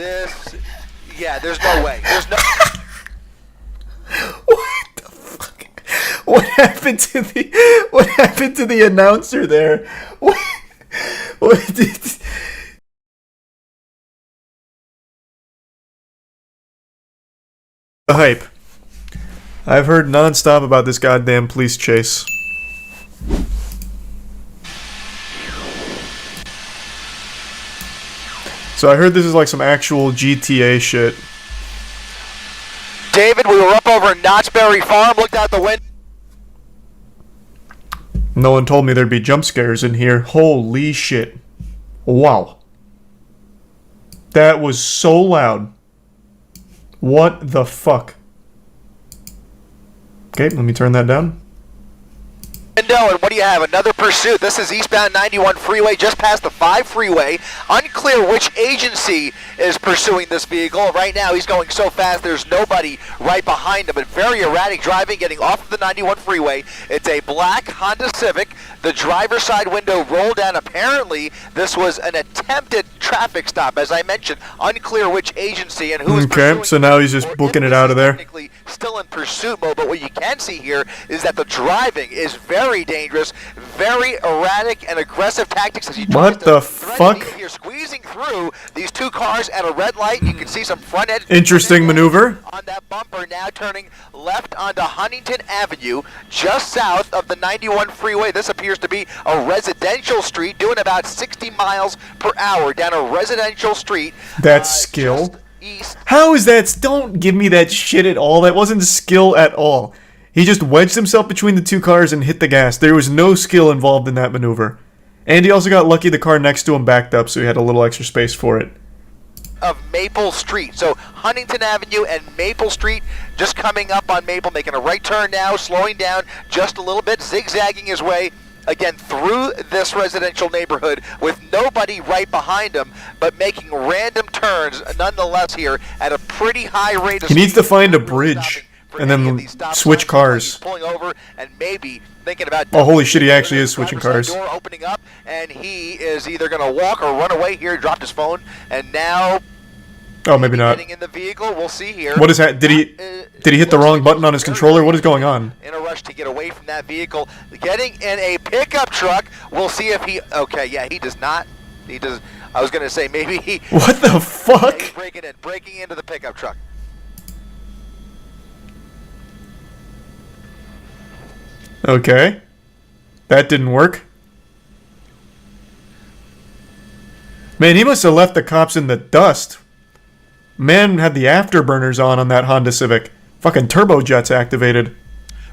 This, yeah, there's no way. There's no. What the fuck? What happened to the announcer there? What did? The hype. I've heard non-stop about this goddamn police chase. So I heard this is like some actual GTA shit. David, we were up over in Knott's Berry Farm, looked out the window. No one told me there'd be jump scares in here. Holy shit. Wow. That was so loud. What the fuck? Okay, let me turn that down. And what do you have? Another pursuit. This is eastbound 91 freeway, just past the 5 freeway. Unclear which agency is pursuing this vehicle. Right now, he's going so fast, there's nobody right behind him, but very erratic driving, getting off of the 91 freeway. It's a black Honda Civic. The driver's side window rolled down. Apparently, this was an attempted traffic stop. As I mentioned, unclear which agency and who is pursuing. Okay, so now he's just booking it out of there. Technically still in pursuit mode, but what you can see here is that the driving is very dangerous, very erratic and aggressive tactics as he tries to thread the here, squeezing through these two cars at a red light. You can see some front end. Interesting maneuver. On that bumper, now turning left onto Huntington Avenue, just south of the 91 freeway. This appears to be a residential street, doing about 60 miles per hour down a residential street. That's skill. East. How is that? Don't give me that shit at all. That wasn't skill at all. He just wedged himself between the two cars and hit the gas. There was no skill involved in that maneuver. And he also got lucky the car next to him backed up, so he had a little extra space for it. Of Maple Street. So Huntington Avenue and Maple Street just coming up on Maple, making a right turn now, slowing down just a little bit, zigzagging his way again through this residential neighborhood with nobody right behind him, but making random turns nonetheless here at a pretty high rate of speed. He needs to find a bridge and then switch cars. Pulling over and maybe thinking about. Oh, holy shit, he actually is switching cars. Door opening up, and he is either going to walk or run away here. He dropped his phone, and now. Oh, maybe not. Getting in the vehicle, we'll see here. What is that? Did he hit the wrong button on his controller? What is going on? In a rush to get away from that vehicle, getting in a pickup truck. We'll see if he. Okay, yeah, he does not. He does. I was going to say maybe he. What the fuck? Yeah, he's breaking into the pickup truck. Okay. That didn't work. Man, he must have left the cops in the dust. Man had the afterburners on that Honda Civic. Fucking turbojets activated.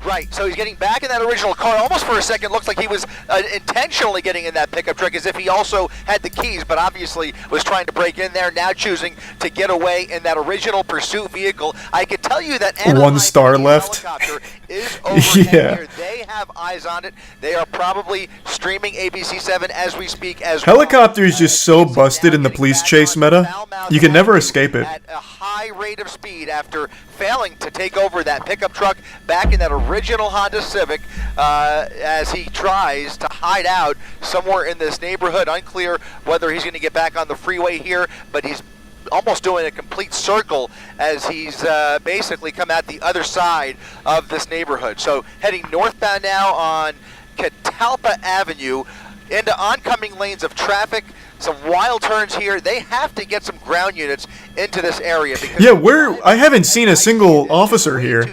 Right, so he's getting back in that original car. Almost for a second looks like he was intentionally getting in that pickup truck as if he also had the keys, but obviously was trying to break in there, now choosing to get away in that original pursuit vehicle. I could tell you that one star left. Helicopter is overhead yeah. here. They have eyes on it. They are probably streaming ABC7 as we speak as Helicopter is just so busted in the police chase meta. You can never escape it. At a high rate of speed after failing to take over that pickup truck back in that original Honda Civic as he tries to hide out somewhere in this neighborhood. Unclear whether he's going to get back on the freeway here, but he's almost doing a complete circle as he's basically come out the other side of this neighborhood. So heading northbound now on Catalpa Avenue into oncoming lanes of traffic. Some wild turns here. They have to get some ground units into this area because I haven't seen a single officer here.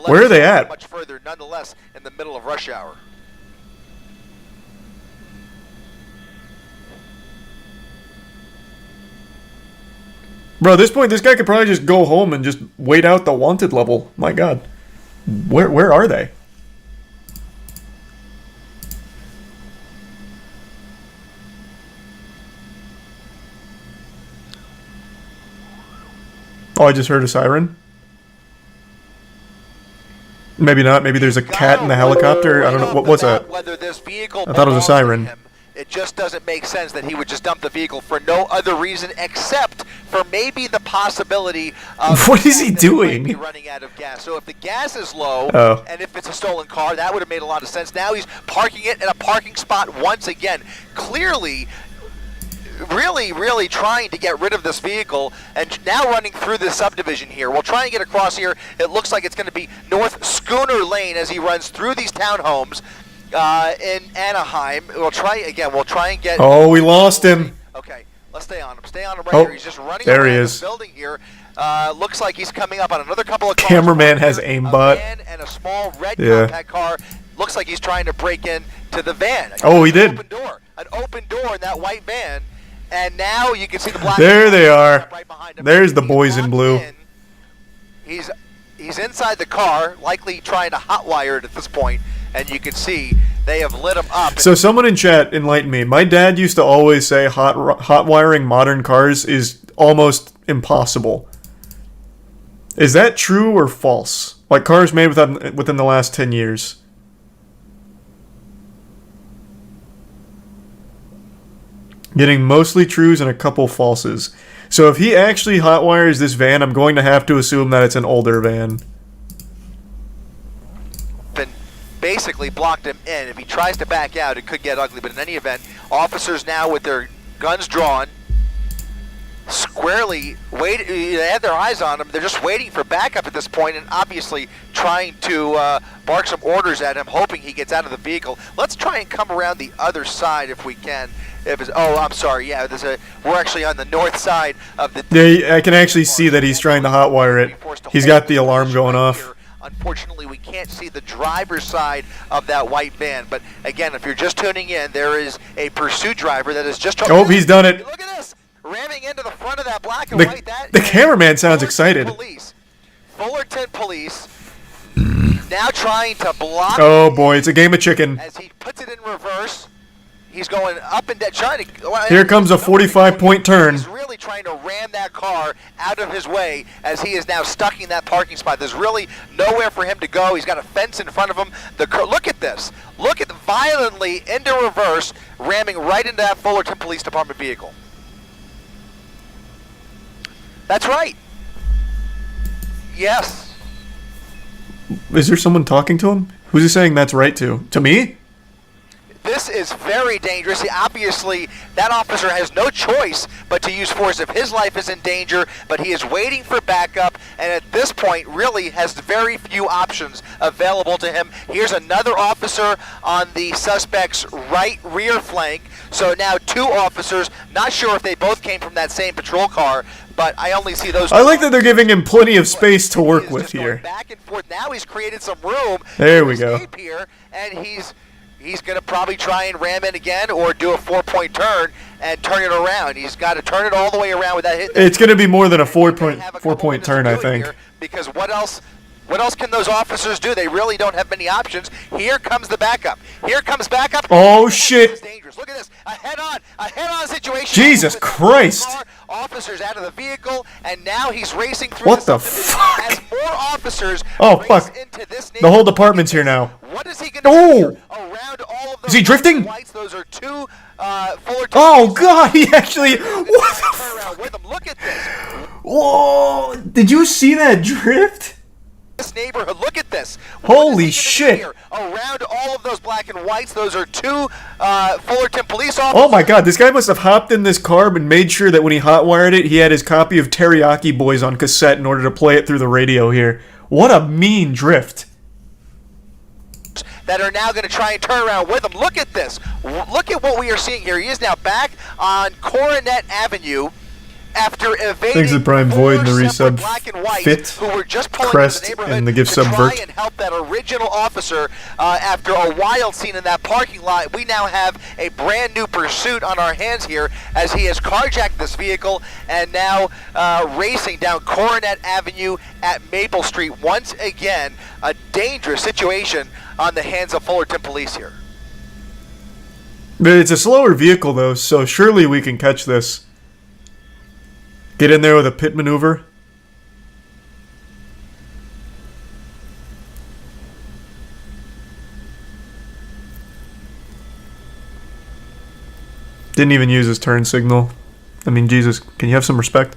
Where are they at? Much further, nonetheless, in the middle of rush hour. Bro, at this point, this guy could probably just go home and just wait out the wanted level. My God, where are they? Oh, I just heard a siren. Maybe not. Maybe there's a cat in the helicopter. I don't know. What was that? I thought it was a siren. It just doesn't make sense that he would just dump the vehicle for no other reason except for maybe the possibility of what is he doing? Be running out of gas. So if the gas is low, oh. And if it's a stolen car, that would have made a lot of sense. Now he's parking it in a parking spot once again. Clearly really trying to get rid of this vehicle, and now running through this subdivision here. We'll try and get across here. It looks like it's going to be North Schooner Lane as he runs through these townhomes in Anaheim. We'll try and get... Oh, we lost him. Okay, let's stay on him. Stay on him right here. He's just running there around he is. the building here. Looks like he's coming up on another couple of cars. Cameraman has aimbot. A van and a small red compact car. Looks like he's trying to break in to the van. Oh, he did. An open door in that white van. And now you can see the black. There they are. Right behind him. There's the boys in blue. He's inside the car, likely trying to hotwire it at this point, and you can see they have lit him up. So someone in chat enlightened me. My dad used to always say hot wiring modern cars is almost impossible. Is that true or false? Like cars made within the last 10 years. Getting mostly trues and a couple falses. So if he actually hotwires this van, I'm going to have to assume that it's an older van. Basically blocked him in. If he tries to back out, it could get ugly. But in any event, officers now with their guns drawn, squarely they have their eyes on him. They're just waiting for backup at this point, and obviously trying to bark some orders at him, hoping he gets out of the vehicle. Let's try and come around the other side if we can. I'm sorry. Yeah, we're actually on the north side of the. Yeah, I can actually see that he's trying to hotwire it. He's got the alarm going off. Unfortunately, we can't see the driver's side of that white van. But again, if you're just tuning in, there is a pursuit driver that is just... Oh, he's done it. Look at this. Ramming into the front of that black and white. The cameraman sounds excited. Fullerton Police now trying to block... Oh, boy, it's a game of chicken. As he puts it in reverse. He's going up and down, trying to... Here comes a 45-point turn. He's really trying to ram that car out of his way as he is now stuck in that parking spot. There's really nowhere for him to go. He's got a fence in front of him. Look at this. Look at violently into reverse, ramming right into that Fullerton Police Department vehicle. That's right. Yes. Is there someone talking to him? Who's he saying that's right to? To me? This is very dangerous. Obviously, that officer has no choice but to use force if his life is in danger, but he is waiting for backup, and at this point really has very few options available to him. Here's another officer on the suspect's right rear flank. So now two officers, not sure if they both came from that same patrol car, but I only see those. I like that they're giving him plenty of space to work with here. Back and forth. Now he's created some room. There we go. Here, and he's going to probably try and ram in again or do a 4-point turn and turn it around. He's got to turn it all the way around with that hit. It's going to be more than a 4-point turn, I think. Because what else can those officers do? They really don't have many options. Here comes the backup. Here comes backup. Oh, shit. This is dangerous. Look at this. A head-on situation. Jesus Christ. Officers out of the vehicle, and now he's racing through. What the fuck? As more officers fuck. into this the whole department's here now. What is he going to do around all of those? Is he drifting? Whites? Those are two Fullerton. Oh, God, he actually... What the fuck? With him. Look at this. Whoa, did you see that drift? This neighborhood, look at this. Holy shit. Around all of those black and whites, those are two Fullerton police officers. Oh my god, this guy must have hopped in this car and made sure that when he hotwired it, he had his copy of Teriyaki Boys on cassette in order to play it through the radio here. What a mean drift. That are now going to try and turn around with him. Look at this. Look at what we are seeing here. He is now back on Coronet Avenue. After evading Thanks to Brian Void and the resub black and white Fit, who were just pulling Crest, into the neighborhood and the gift to sub try Vert. and help that original officer after a wild scene in that parking lot. We now have a brand new pursuit on our hands here as he has carjacked this vehicle and now racing down Coronet Avenue at Maple Street. Once again, a dangerous situation on the hands of Fullerton Police here. But it's a slower vehicle though, so surely we can catch this. Get in there with a pit maneuver. Didn't even use his turn signal. I mean, Jesus, can you have some respect?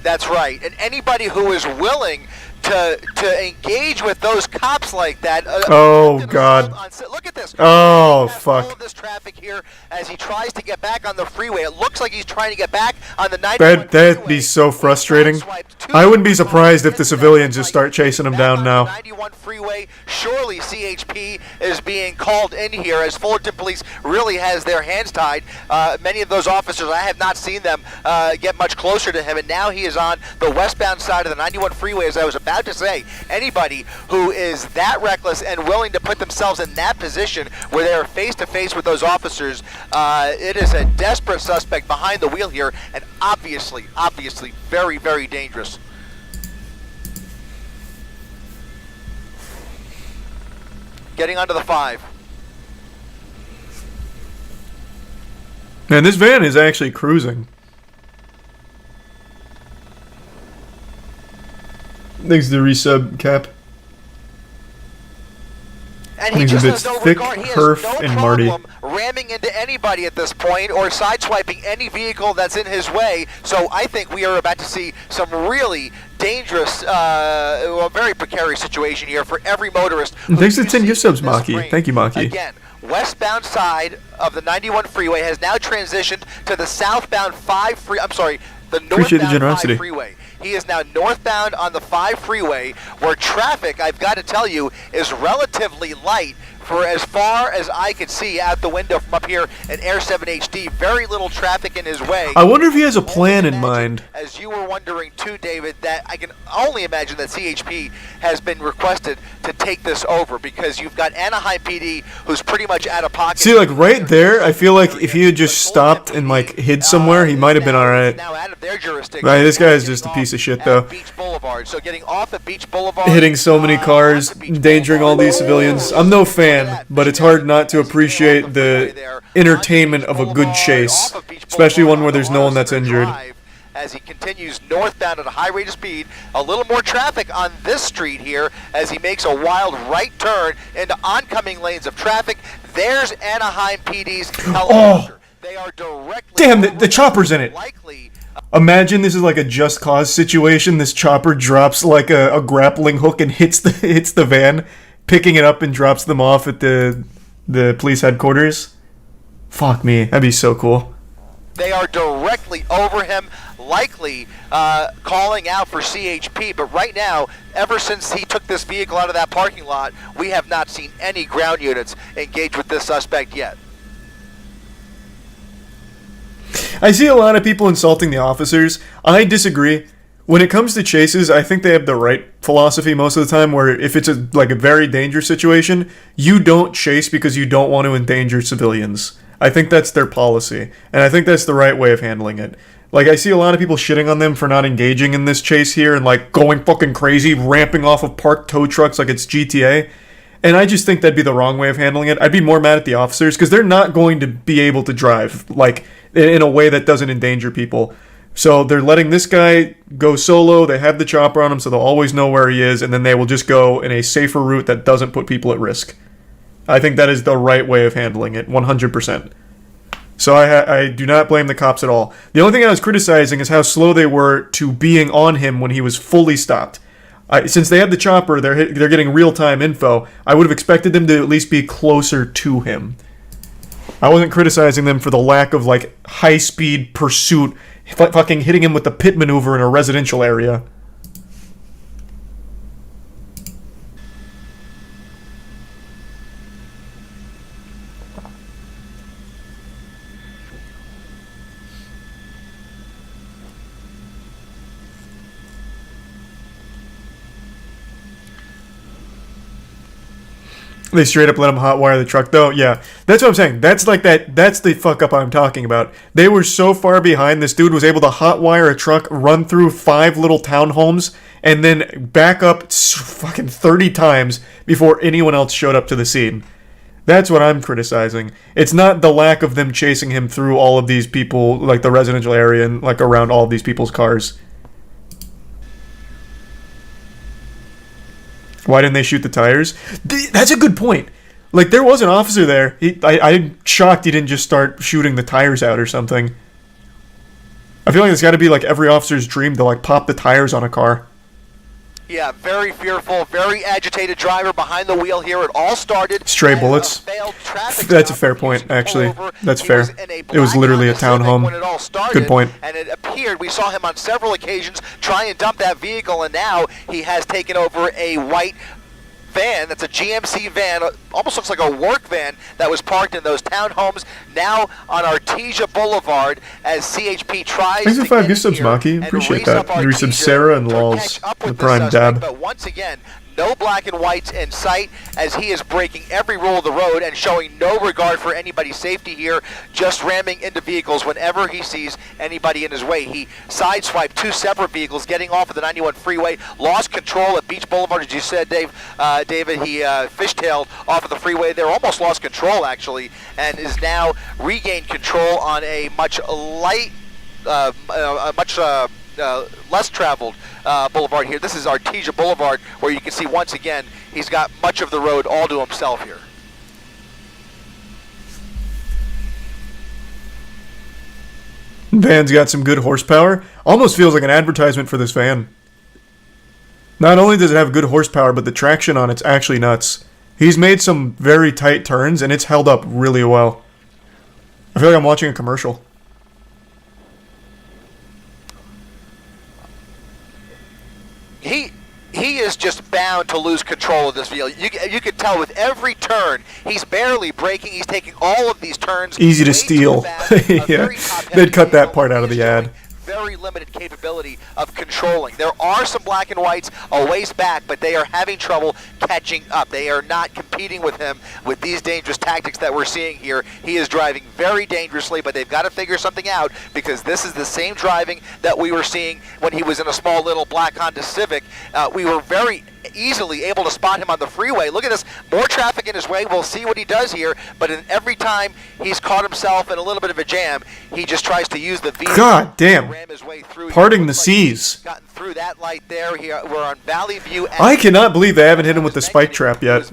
That's right. Right, and anybody who is willing to engage with those cops like that. Oh, God. Look at this. Oh, fuck. All of this traffic here as he tries to get back on the freeway. It looks like he's trying to get back on the 91 That'd be so frustrating. I wouldn't be surprised if the civilians just start chasing him down now. 91 freeway. Surely CHP is being called in here as Fullerton Police really has their hands tied. Many of those officers, I have not seen them get much closer to him, and now he is on the westbound side of the 91 freeway. As I was about to say, anybody who is that reckless and willing to put themselves in that position where they are face to face with those officers, it is a desperate suspect behind the wheel here, and obviously very, very dangerous. Getting onto the 5. Man, this van is actually cruising. Thanks to the resub, Cap. And he just has no thick, regard. He has Perf, no and Marty. problem ramming into anybody at this point or sideswiping any vehicle that's in his way. So I think we are about to see some really dangerous, very precarious situation here for every motorist. Thanks to 10 gift subs, Maki. Thank you, Maki. Again, westbound side of the 91 freeway has now transitioned to the southbound 5 the Appreciate the northbound generosity. 5 freeway. He is now northbound on the 5 freeway, where traffic, I've got to tell you, is relatively light for as far as I could see out the window from up here in Air 7 HD. Very little traffic in his way. I wonder if he has a plan in mind. As you were wondering too, David, that I can only imagine that CHP has been requested to take this over, because you've got Anaheim PD, who's pretty much out of pocket. See, like right there, I feel like if he had just stopped and like hid somewhere, he might have been alright. Now out of their jurisdiction. Right, this guy is just a piece of shit, though. Beach Boulevard. So getting off at Beach Boulevard, Hitting so many cars, endangering all these civilians. I'm no fan, but it's hard not to appreciate the entertainment of a good chase, especially one where there's no one that's injured. As he continues northbound at a high rate of speed, a little more traffic on this street here as he makes a wild right turn into oncoming lanes of traffic. There's Anaheim PD's helicopter. They are directly. Damn, the chopper's in it. Likely. Imagine this is like a Just Cause situation. This chopper drops like a grappling hook and hits the van, picking it up and drops them off at the police headquarters. Fuck me, that'd be so cool. They are directly over him, likely calling out for CHP. But right now, ever since he took this vehicle out of that parking lot, we have not seen any ground units engage with this suspect yet. I see a lot of people insulting the officers. I disagree. When it comes to chases, I think they have the right philosophy most of the time, where if it's a very dangerous situation, you don't chase because you don't want to endanger civilians. I think that's their policy, and I think that's the right way of handling it. Like, I see a lot of people shitting on them for not engaging in this chase here and, like, going fucking crazy, ramping off of parked tow trucks like it's GTA. And I just think that'd be the wrong way of handling it. I'd be more mad at the officers, because they're not going to be able to drive, like, in a way that doesn't endanger people. So they're letting this guy go solo, they have the chopper on him, so they'll always know where he is, and then they will just go in a safer route that doesn't put people at risk. I think that is the right way of handling it, 100%. So I do not blame the cops at all. The only thing I was criticizing is how slow they were to being on him when he was fully stopped. Since they had the chopper, they're getting real-time info. I would have expected them to at least be closer to him. I wasn't criticizing them for the lack of, like, high-speed pursuit, fucking hitting him with the pit maneuver in a residential area. They straight up let him hotwire the truck, though. Yeah, that's what I'm saying. That's the fuck up I'm talking about. They were so far behind. This dude was able to hotwire a truck, run through 5 little townhomes, and then back up fucking 30 times before anyone else showed up to the scene. That's what I'm criticizing. It's not the lack of them chasing him through all of these people, like the residential area and like around all of these people's cars. Why didn't they shoot the tires? That's a good point. Like, there was an officer there. I'm shocked he didn't just start shooting the tires out or something. I feel like it's got to be like every officer's dream to like pop the tires on a car. Yeah, very fearful, very agitated driver behind the wheel here. It all started. Stray bullets. That's a fair point, actually. That's fair. It was literally a townhome. Good point. And it appeared, we saw him on several occasions try and dump that vehicle, and now he has taken over a white van. That's a GMC van, almost looks like a work van that was parked in those townhomes, now on Artesia Boulevard as CHP tries Thanks for to 5 get gift subs, here Maki. and Appreciate race up that. Resub Artesia Sarah and to Laws. catch up The with prime suspect. dab. But once again, no black and whites in sight as he is breaking every rule of the road and showing no regard for anybody's safety here, just ramming into vehicles whenever he sees anybody in his way. He sideswiped 2 separate vehicles getting off of the 91 freeway, lost control at Beach Boulevard, as you said, David. He fishtailed off of the freeway there, almost lost control actually, and is now regained control on a much less traveled boulevard here. This is Artesia Boulevard, where you can see once again he's got much of the road all to himself here. Van's got some good horsepower. Almost feels like an advertisement for this van. Not only does it have good horsepower, but the traction on it's actually nuts. He's made some very tight turns, and it's held up really well. I feel like I'm watching a commercial. He is just bound to lose control of this vehicle. You could tell with every turn, he's barely braking. He's taking all of these turns. Easy to steal. Yeah, they'd cut that part out of the ad. Very limited capability of controlling. There are some black and whites a ways back, but they are having trouble catching up. They are not competing with him with these dangerous tactics that we're seeing here. He is driving very dangerously, but they've got to figure something out, because this is the same driving that we were seeing when he was in a small little black Honda Civic. We were very easily able to spot him on the freeway. Look at this, more traffic in his way. We'll see what he does here, but every time he's caught himself in a little bit of a jam, he just tries to use the vehicle. God damn. Ram his way through. Parting the seas. Gotten through that light there. Here we're on Valley View. I cannot believe they haven't hit him with the spike trap yet.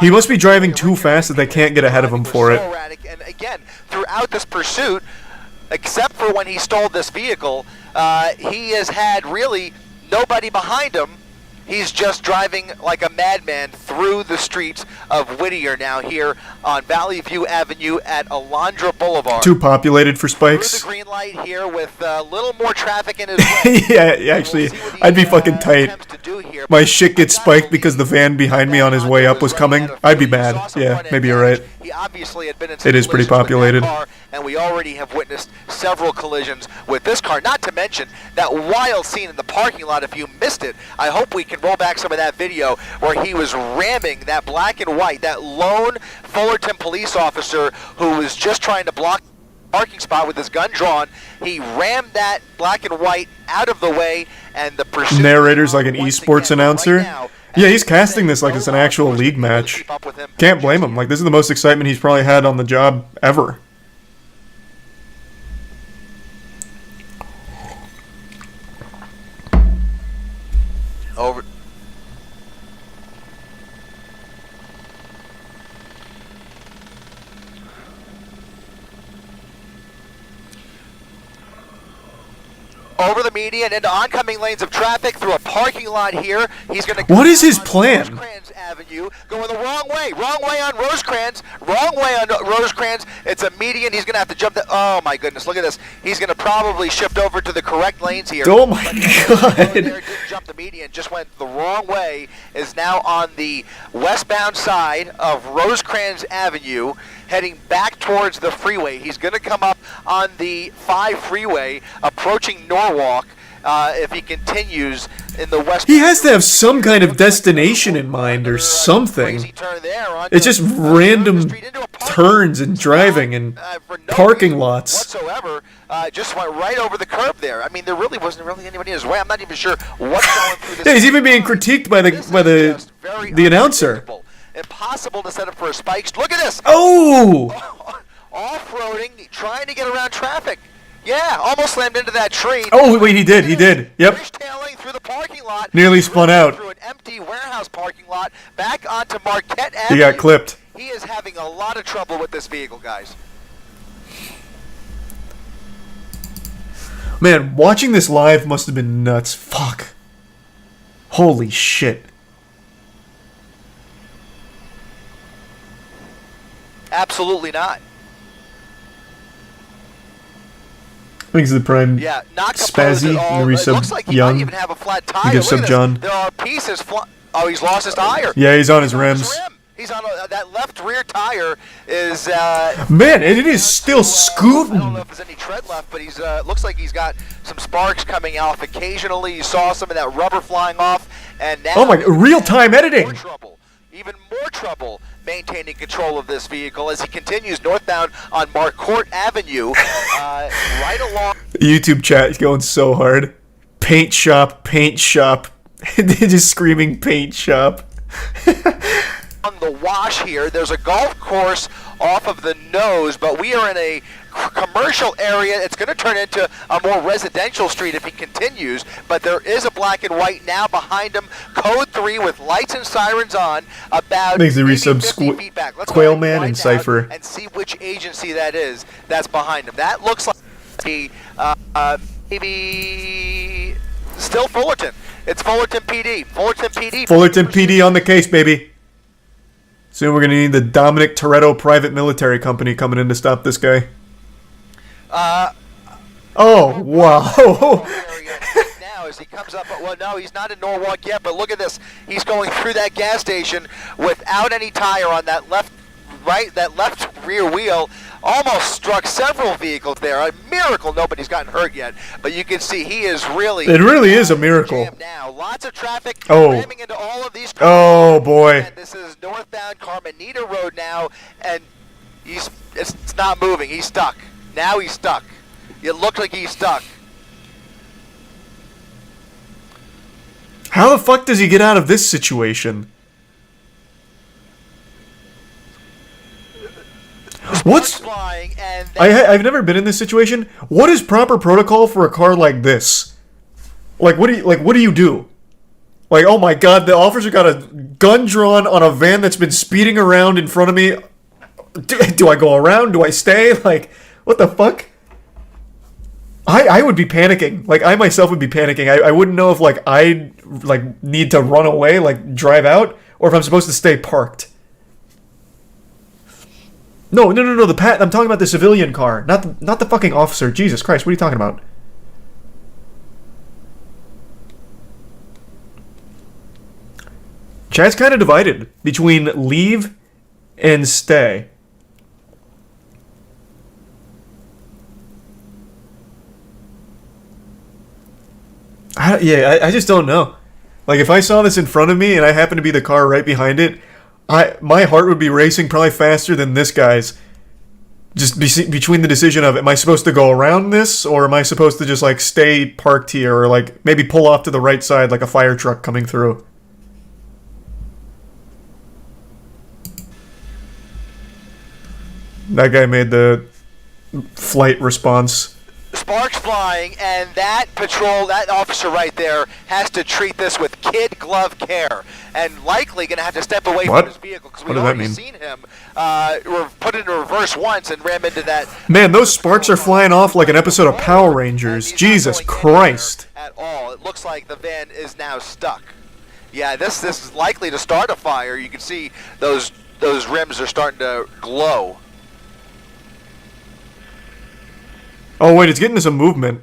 He must be driving too fast that they can't get ahead of him for it. And again, throughout this pursuit, except for when he stole this vehicle, he has had really nobody behind him. He's just driving like a madman through the streets of Whittier now here on Valley View Avenue at Alondra Boulevard. Too populated for spikes. Through the green light here with a little more traffic in his way. Yeah, actually, I'd be fucking tight. My shit gets spiked because the van behind me on his way up was coming. I'd be mad. Yeah, maybe you're right. He obviously had been in It is pretty populated. Car, and we already have witnessed several collisions with this car. Not to mention that wild scene in the parking lot. If you missed it, I hope we can roll back some of that video where he was ramming that black and white, that lone Fullerton police officer who was just trying to block the parking spot with his gun drawn. He rammed that black and white out of the way, and the pursuit. Narrator's like an esports announcer. Right, yeah, he's casting this like it's an actual league match. Can't blame him. Like, this is the most excitement he's probably had on the job ever. Over the median into oncoming lanes of traffic through a parking lot here. He's going to. What is his plan? Rosecrans Avenue, going the wrong way on Rosecrans, wrong way on Rosecrans. It's a median. He's going to have to jump the. Oh my goodness! Look at this. He's going to probably shift over to the correct lanes here. Oh my god! There, didn't jump the median, just went the wrong way. Is now on the westbound side of Rosecrans Avenue, heading back towards the freeway. He's going to come up on the 5 freeway, approaching Norwalk. If he continues in the west, he has to have some kind of destination in mind or something. It's just random turns and driving and parking lots. Whatsoever, just went right over the curb there. I mean, there really wasn't anybody in his way. I'm not even sure what's going through this. Yeah, he's even being critiqued by the announcer. Impossible to set up for a spike. Look at this. Oh! Off-roading, trying to get around traffic. Yeah, almost slammed into that tree. Oh, wait, he did. Yep. Fishtailing through the parking lot. Nearly spun out. Through an empty warehouse parking lot, back onto Marquette Avenue. He got clipped. He is having a lot of trouble with this vehicle, guys. Man, watching this live must have been nuts. Fuck. Holy shit. Absolutely not. I think it's the prime. Yeah, not composed Spazzy, at all. the It resub looks like he Young. might even have a flat tire. gives Look at sub John. this. There are pieces. Oh, he's lost his tire. Yeah, he's on his He's rims. rim. He's on that left rear tire is. Man, and it is still I don't scooting. know if there's any tread left, but he's looks like he's got some sparks coming off occasionally. You saw some of that rubber flying off, and now. Oh my, real-time editing. Even more trouble maintaining control of this vehicle as he continues northbound on Marcourt Avenue, right along. YouTube chat is going so hard. Paint shop, paint shop. They're just screaming paint shop. On the wash here. There's a golf course off of the nose, but we are in a commercial area. It's going to turn into a more residential street if he continues, but there is a black and white now behind him. Code 3 with lights and sirens on, about Makes the maybe resub 50 feet back. Let's Quail go Man right and now Cypher. and see which agency that is that's behind him. That looks like maybe still Fullerton. It's Fullerton PD. Fullerton PD. Fullerton PD on the case, baby. Soon we're going to need the Dominic Toretto Private Military Company coming in to stop this guy. Oh, wow. Now as he comes up, well, no, he's not in Norwalk yet, but look at this. He's going through that gas station without any tire on that left rear wheel. Almost struck several vehicles there. A miracle nobody's gotten hurt yet, but you can see he is really. It really is a miracle. Now, lots of traffic Oh. ramming into all of these cars. Oh, boy. And this is northbound Carmenita Road now, and it's not moving. He's stuck. Now he's stuck. It looked like he's stuck. How the fuck does he get out of this situation? What's... Flying and I've never been in this situation. What is proper protocol for a car like this? Like, what do you do? Like, oh my god, the officer got a gun drawn on a van that's been speeding around in front of me. Do I go around? Do I stay? Like, what the fuck? I would be panicking. Like, I myself would be panicking. I wouldn't know if, like, I need to run away, like, drive out, or if I'm supposed to stay parked. No, I'm talking about the civilian car, not the fucking officer. Jesus Christ, what are you talking about? Chat's kind of divided between leave and stay. I just don't know. Like, if I saw this in front of me and I happened to be the car right behind it, my heart would be racing probably faster than this guy's. Just between the decision of, am I supposed to go around this, or am I supposed to just, like, stay parked here, or, like, maybe pull off to the right side like a fire truck coming through. That guy made the flight response. Sparks flying, and that officer right there has to treat this with kid glove care, and likely going to have to step away What? from his vehicle because What we've does that already mean? seen him put it in reverse once and ram into that. Man, those sparks are flying off like an episode of Power Rangers. And he's not Jesus going Christ. anywhere at all. It looks like the van is now stuck. Yeah, this is likely to start a fire. You can see those rims are starting to glow. Oh wait, it's getting to some movement.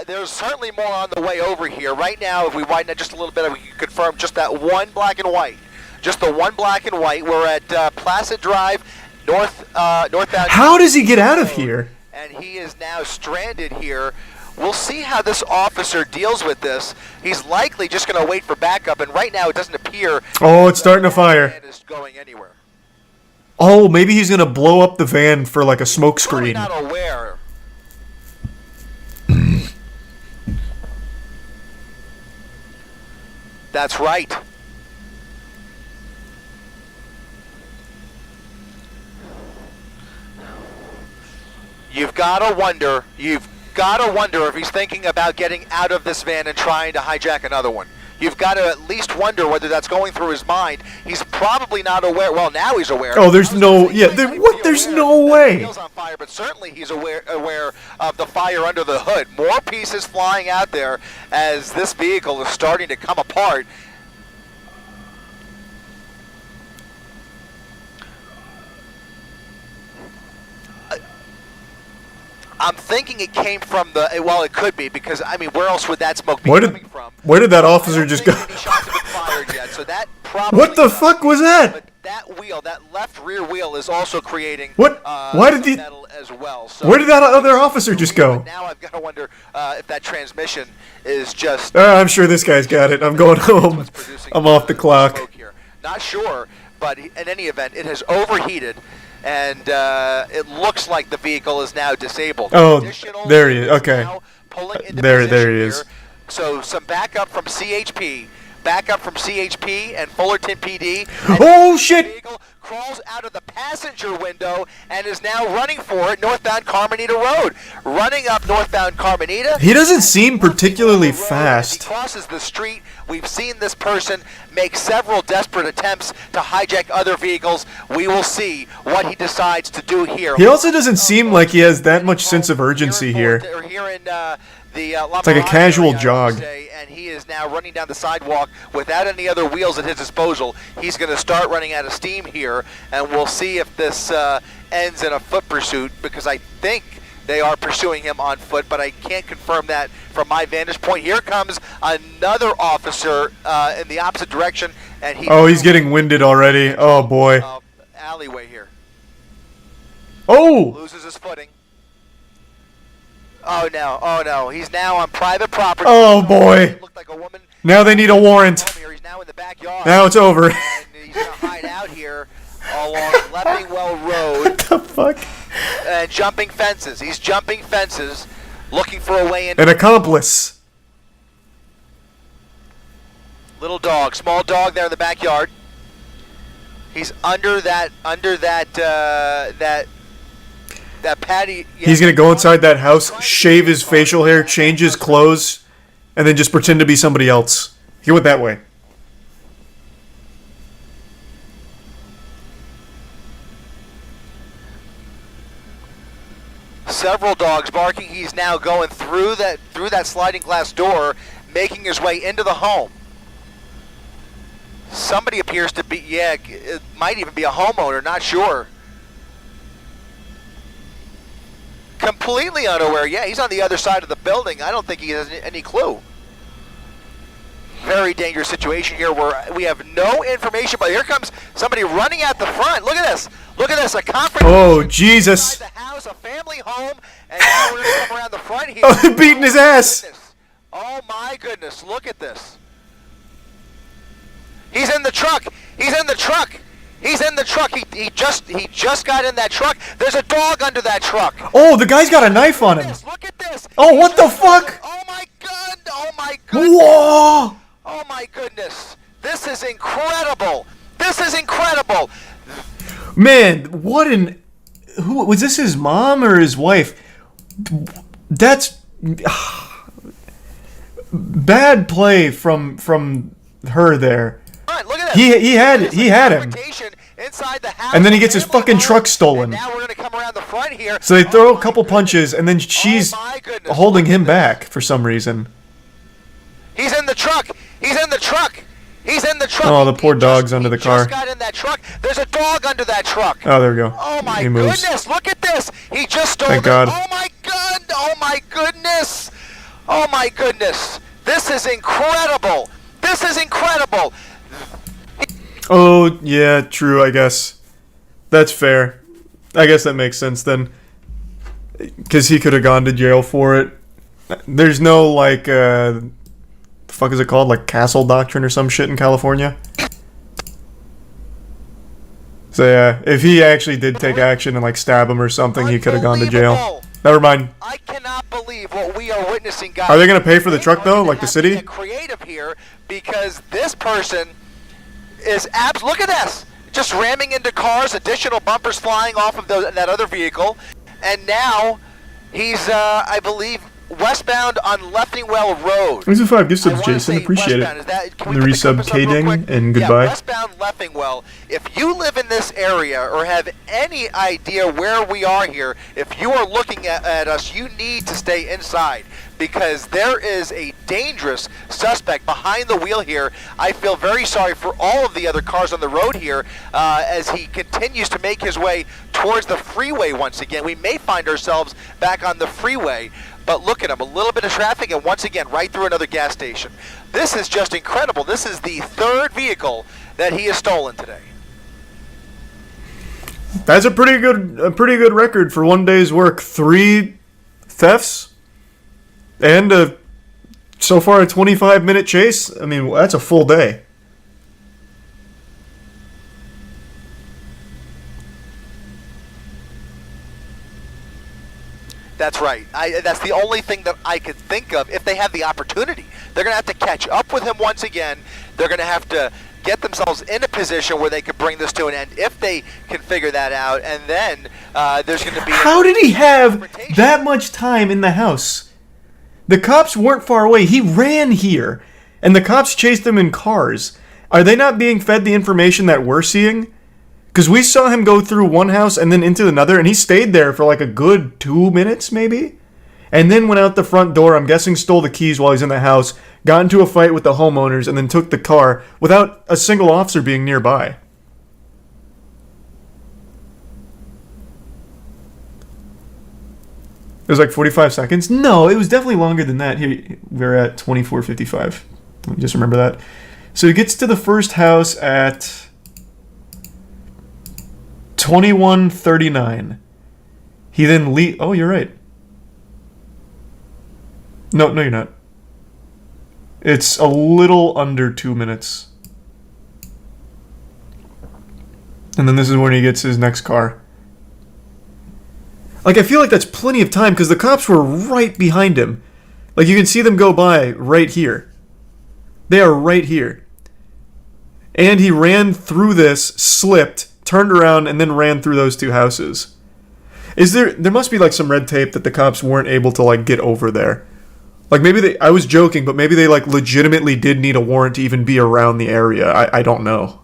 There's certainly more on the way over here. Right now, if we widen it just a little bit, we can confirm just that one black and white. Just the one black and white. We're at Placid Drive, northbound. How does he get out of here? And he is now stranded here. We'll see how this officer deals with this. He's likely just going to wait for backup, and right now it doesn't appear. Oh, it's starting to fire. Van is going anywhere. Oh, maybe he's gonna blow up the van for like a smoke Probably screen. not aware. That's right. You've got to wonder if he's thinking about getting out of this van and trying to hijack another one. you've got to at least wonder whether that's going through his mind. He's probably not aware. Well, now he's aware. Oh, there's no, yeah, what? There's no way. Wheels on fire, but certainly he's aware of the fire under the hood. More pieces flying out there as this vehicle is starting to come apart. I'm thinking it came from the, well, it could be, because, I mean, where else would that smoke be coming from? Where did that officer just go? Any shots have been fired yet, so that probably, what the fuck was that? But that wheel, that left rear wheel, is also creating what? Why did the metal as well. So where did that other officer just go? now I've got to wonder if that transmission is just. I'm sure this guy's got it. I'm going home. I'm off the clock. Here. Not sure, but in any event, it has overheated. And it looks like the vehicle is now disabled. Oh, there he is. Okay. There he is. So some backup from CHP, and Fullerton PD. Oh shit! The vehicle crawls out of the passenger window and is now running for it northbound Carmenita Road. Running up northbound Carmenita. He doesn't seem particularly fast. He crosses the street. We've seen this person make several desperate attempts to hijack other vehicles. We will see what he decides to do here. He also doesn't seem like he has that much sense of urgency here. It's like a casual jog. And he is now running down the sidewalk without any other wheels at his disposal. He's going to start running out of steam here, and we'll see if this ends in a foot pursuit, because I think they are pursuing him on foot, but I can't confirm that from my vantage point. Here comes another officer in the opposite direction, and he's getting winded already. Oh boy. Alleyway here. Oh! Loses his footing. Oh no, he's now on private property. Oh boy. Looked like a woman. Now they need a warrant. He's now in the backyard. Now it's over. And he's going to hide out here along Leppingwell Road. What the fuck? And jumping fences. He's jumping fences, looking for a way in. An accomplice. Little dog, small dog there in the backyard. He's under that patio. He's gonna go inside that house, shave his facial hair, change his clothes, and then just pretend to be somebody else. He went that way. Several dogs barking. He's now going through that sliding glass door, making his way into the home. Somebody appears to be, it might even be a homeowner, not sure. Completely unaware. Yeah, he's on the other side of the building. I don't think he has any clue. Very dangerous situation here where we have no information, but here comes somebody running out the front. Look at this. Look at this. A conference. Oh, Jesus. Inside the house, a family home, and now we're going to come around the front here. Oh, they're beating his ass. Oh, my goodness. Look at this. He's in the truck. He's in the truck. He's in the truck. He just got in that truck. There's a dog under that truck. Oh, the guy's got a knife on him. Look at this. Oh, what the fuck? Oh my god. Oh my goodness. Whoa. Oh my goodness. This is incredible. This is incredible. Man, what an... Who was this, his mom or his wife? That's... bad play from her there. Look at He had him. Inside the house, and then he gets his fucking truck stolen. Now we're gonna come around the front here. So they throw a couple punches, and then she's holding him back for some reason. He's in the truck. He's in the truck. He's in the truck. Oh, the poor dog's under the car. He just got in that truck. There's a dog under that truck. Oh, there we go. Oh my he moves. goodness! Look at this. He just stole Thank God. Oh my god! Oh my goodness! Oh my goodness! This is incredible. This is incredible. Oh, yeah, true, I guess. That's fair. I guess that makes sense then. Because he could have gone to jail for it. There's no, like, the fuck is it called? Like, castle doctrine or some shit in California? So, yeah, if he actually did take action and, like, stab him or something, he could have gone to jail. Never mind. I cannot believe what we are witnessing, guys. Are they going to pay for the truck, though? Like the city? Get creative here, because this person is look at this, just ramming into cars, additional bumpers flying off of that other vehicle, and now he's I believe westbound on Leffingwell Road. Thanks for 5 gift I subs, wanna Jason. say Appreciate westbound. it. Is that, can The we put resub compass up real Kading quick? and goodbye. Yeah, westbound Leffingwell. If you live in this area or have any idea where we are here, if you are looking at us, you need to stay inside because there is a dangerous suspect behind the wheel here. I feel very sorry for all of the other cars on the road here as he continues to make his way towards the freeway once again. We may find ourselves back on the freeway, but look at him, a little bit of traffic, and once again, right through another gas station. This is just incredible. This is the third vehicle that he has stolen today. That's a pretty good record for one day's work. 3 thefts and so far a 25-minute chase. I mean, that's a full day. That's right. That's the only thing that I could think of if they have the opportunity. They're going to have to catch up with him once again. They're going to have to get themselves in a position where they could bring this to an end if they can figure that out. And then there's going to be... How did he have that much time in the house? The cops weren't far away. He ran here, and the cops chased him in cars. Are they not being fed the information that we're seeing? Because we saw him go through one house and then into another, and he stayed there for like a good 2 minutes, maybe? And then went out the front door, I'm guessing stole the keys while he's in the house, got into a fight with the homeowners, and then took the car without a single officer being nearby. It was like 45 seconds? No, it was definitely longer than that. Here, we're at 24:55. Let me just remember that. So he gets to the first house at 21:39. He then oh, you're right. No, you're not. It's a little under 2 minutes. And then this is when he gets his next car. Like, I feel like that's plenty of time because the cops were right behind him. Like, you can see them go by right here. They are right here. And he ran through this, slipped, turned around, and then ran through those 2 houses. There must be like some red tape that the cops weren't able to like get over there. Like maybe I was joking, but maybe they like legitimately did need a warrant to even be around the area. I don't know.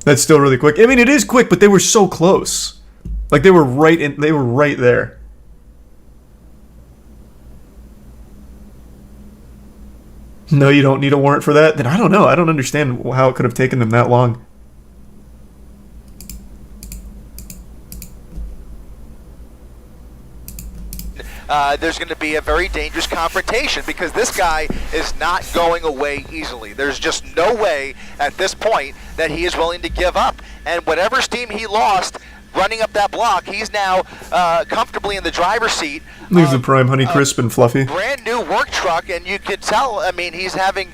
That's still really quick. I mean, it is quick, but they were so close. Like they were right there. No, you don't need a warrant for that? Then I don't know. I don't understand how it could have taken them that long. There's going to be a very dangerous confrontation because this guy is not going away easily. There's just no way at this point that he is willing to give up. And whatever steam he lost running up that block, he's now comfortably in the driver's seat. Leaves the prime Honey Crisp and Fluffy. Brand new work truck, and you could tell, I mean, he's having,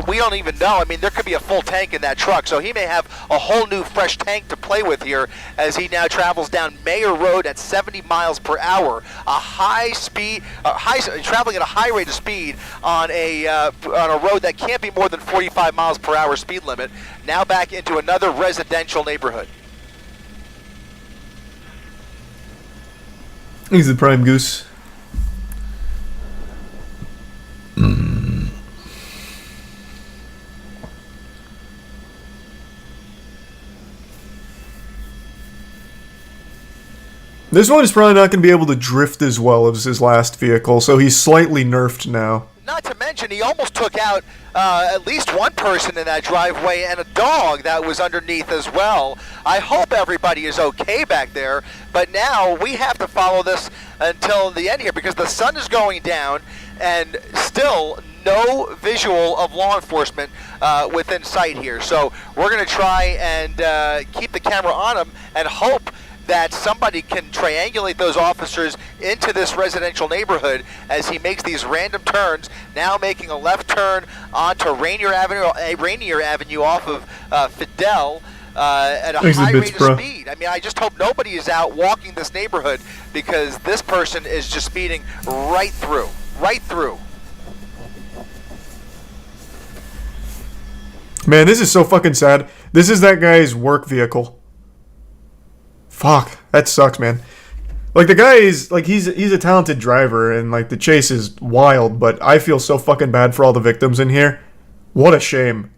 we don't even know. I mean, there could be a full tank in that truck, so he may have a whole new fresh tank to play with here as he now travels down Mayor Road at 70 miles per hour. Traveling at a high rate of speed on a road that can't be more than 45 miles per hour speed limit. Now back into another residential neighborhood. He's the prime goose. This one is probably not going to be able to drift as well as his last vehicle, so he's slightly nerfed now. Not to mention, he almost took out at least one person in that driveway and a dog that was underneath as well. I hope everybody is okay back there, but now we have to follow this until the end here because the sun is going down and still no visual of law enforcement within sight here. So we're going to try and keep the camera on him and hope that somebody can triangulate those officers into this residential neighborhood as he makes these random turns, now making a left turn onto Rainier Avenue off of Fidel at a high rate of speed. I mean, I just hope nobody is out walking this neighborhood because this person is just speeding right through. Man, this is so fucking sad. This is that guy's work vehicle. Fuck, that sucks, man. Like, the guy is, like, he's a talented driver, and, like, the chase is wild, but I feel so fucking bad for all the victims in here. What a shame.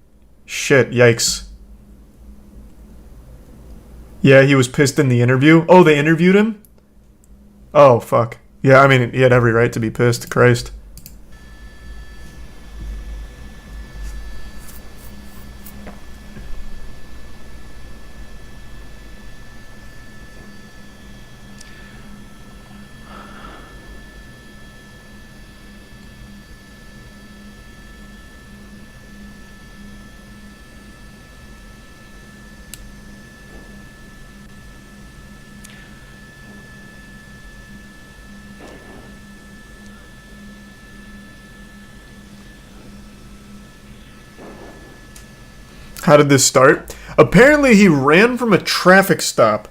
Shit, yikes. Yeah, he was pissed in the interview. Oh, they interviewed him? Oh, fuck. Yeah, I mean, he had every right to be pissed. Christ. How did this start? Apparently he ran from a traffic stop.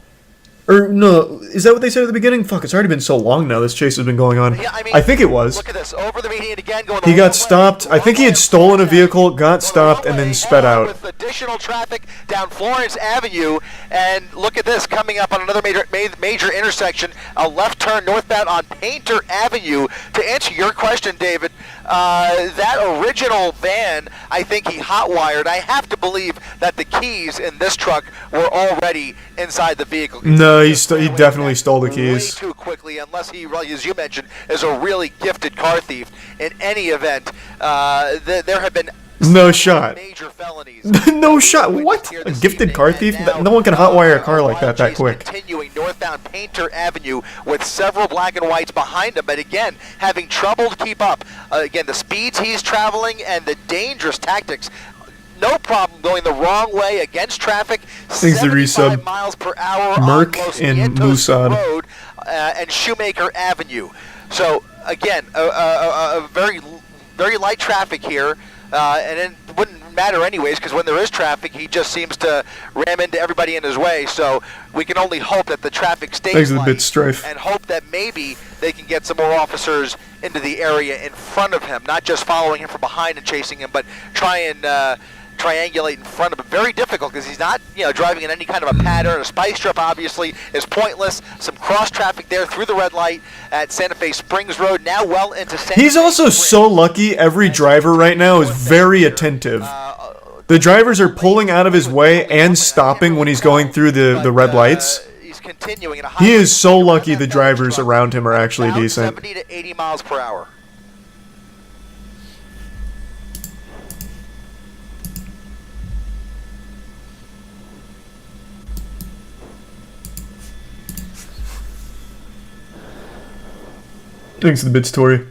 Or, no, is that what they said at the beginning? Fuck, it's already been so long now this chase has been going on. Yeah, I mean, I think it was. Look at this, over the median again, going He got stopped. I think he had stolen a vehicle, got stopped, and then sped out. With additional traffic down Florence Avenue, and look at this, coming up on another major intersection, a left turn northbound on Painter Avenue. To answer your question, David, that original van, I think he hotwired. I have to believe that the keys in this truck were already inside the vehicle. No, he definitely stole the keys. Way too quickly, unless he, as you mentioned, is a really gifted car thief. In any event, there have been no shot. Major felonies. No shot. What? A gifted car thief? No one can hotwire a car like that quick. Continuing northbound Painter Avenue with several black and whites behind him, but again, having trouble to keep up. Again, the speeds he's traveling and the dangerous tactics. No problem going the wrong way against traffic. Thanks to resub. Miles per hour Merc on Los and Nietos Musad. Road and Shoemaker Avenue. So again, a very light traffic here. And it wouldn't matter anyways, because when there is traffic, he just seems to ram into everybody in his way. So we can only hope that the traffic stays light, bit strife, and hope that maybe they can get some more officers into the area in front of him, not just following him from behind and chasing him, but try and triangulate in front of him. Very difficult because he's not, driving in any kind of a pattern. A spice strip obviously is pointless. Some cross traffic there through the red light at Santa Fe Springs Road. Now well into Santa He's Fe also Springs. So lucky. Every driver right now is very attentive. The drivers are pulling out of his way and stopping when he's going through the red lights. He's continuing at a He is so lucky the drivers around him are actually about decent. 70 to 80 miles per hour. Thanks to the bits, Tori.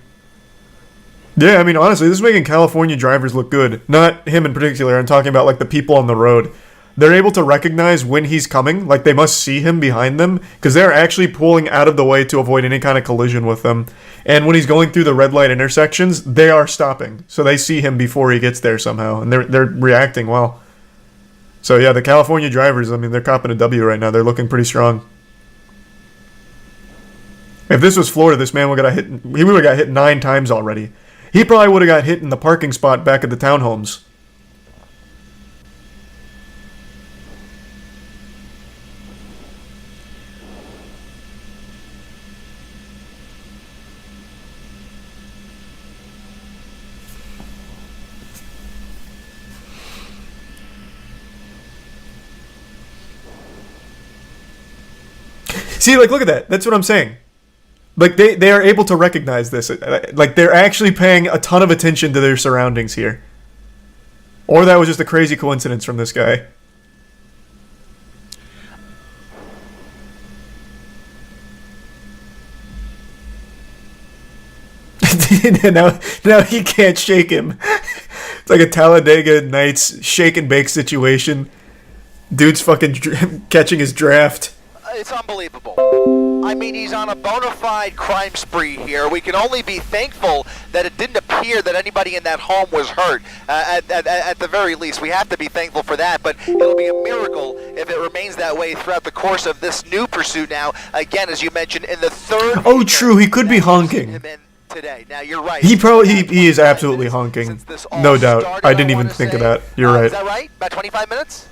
Yeah, I mean, honestly, this is making California drivers look good. Not him in particular. I'm talking about, like, the people on the road. They're able to recognize when he's coming. Like, they must see him behind them, because they're actually pulling out of the way to avoid any kind of collision with them. And when he's going through the red light intersections, they are stopping. So they see him before he gets there somehow, and they're reacting well. So, yeah, the California drivers, I mean, they're copping a W right now. They're looking pretty strong. If this was Florida, this man would have got hit. He would have got hit 9 times already. He probably would have got hit in the parking spot back at the townhomes. See, like, look at that. That's what I'm saying. Like, they are able to recognize this. Like, they're actually paying a ton of attention to their surroundings here. Or that was just a crazy coincidence from this guy. now he can't shake him. It's like a Talladega Nights shake and bake situation. Dude's fucking catching his draft. It's unbelievable. I mean, he's on a bona fide crime spree here. We can only be thankful that it didn't appear that anybody in that home was hurt. At the very least, we have to be thankful for that. But it'll be a miracle if it remains that way throughout the course of this new pursuit now. Again, as you mentioned, in the third... Oh, true. He could be honking. Today. Now, you're right. He is absolutely honking. No doubt. I didn't even think of that. You're right. Is that right? About 25 minutes?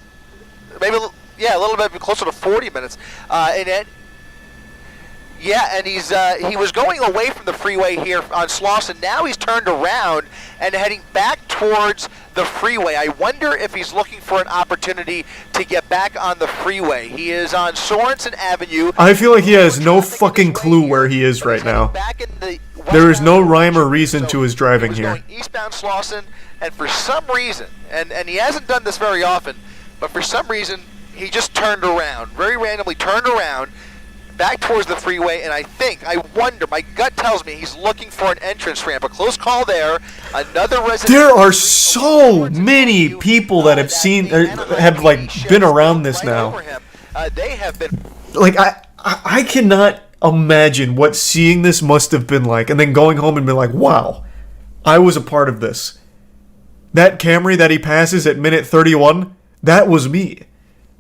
Maybe a little... Yeah, a little bit closer to 40 minutes. And he was going away from the freeway here on Slauson. Now he's turned around and heading back towards the freeway. I wonder if he's looking for an opportunity to get back on the freeway. He is on Sorensen Avenue. I feel like he has no fucking clue where he is right now. There is no rhyme or reason to his driving here. Going eastbound Slauson, and for some reason, and he hasn't done this very often, but for some reason, he just turned around, very randomly turned around, back towards the freeway, and I wonder, my gut tells me he's looking for an entrance ramp. A close call there. Another resident. There are so many people that have seen, have like been around this now. They have been. Like I cannot imagine what seeing this must have been like, and then going home and being like, wow, I was a part of this. That Camry that he passes at minute 31, that was me.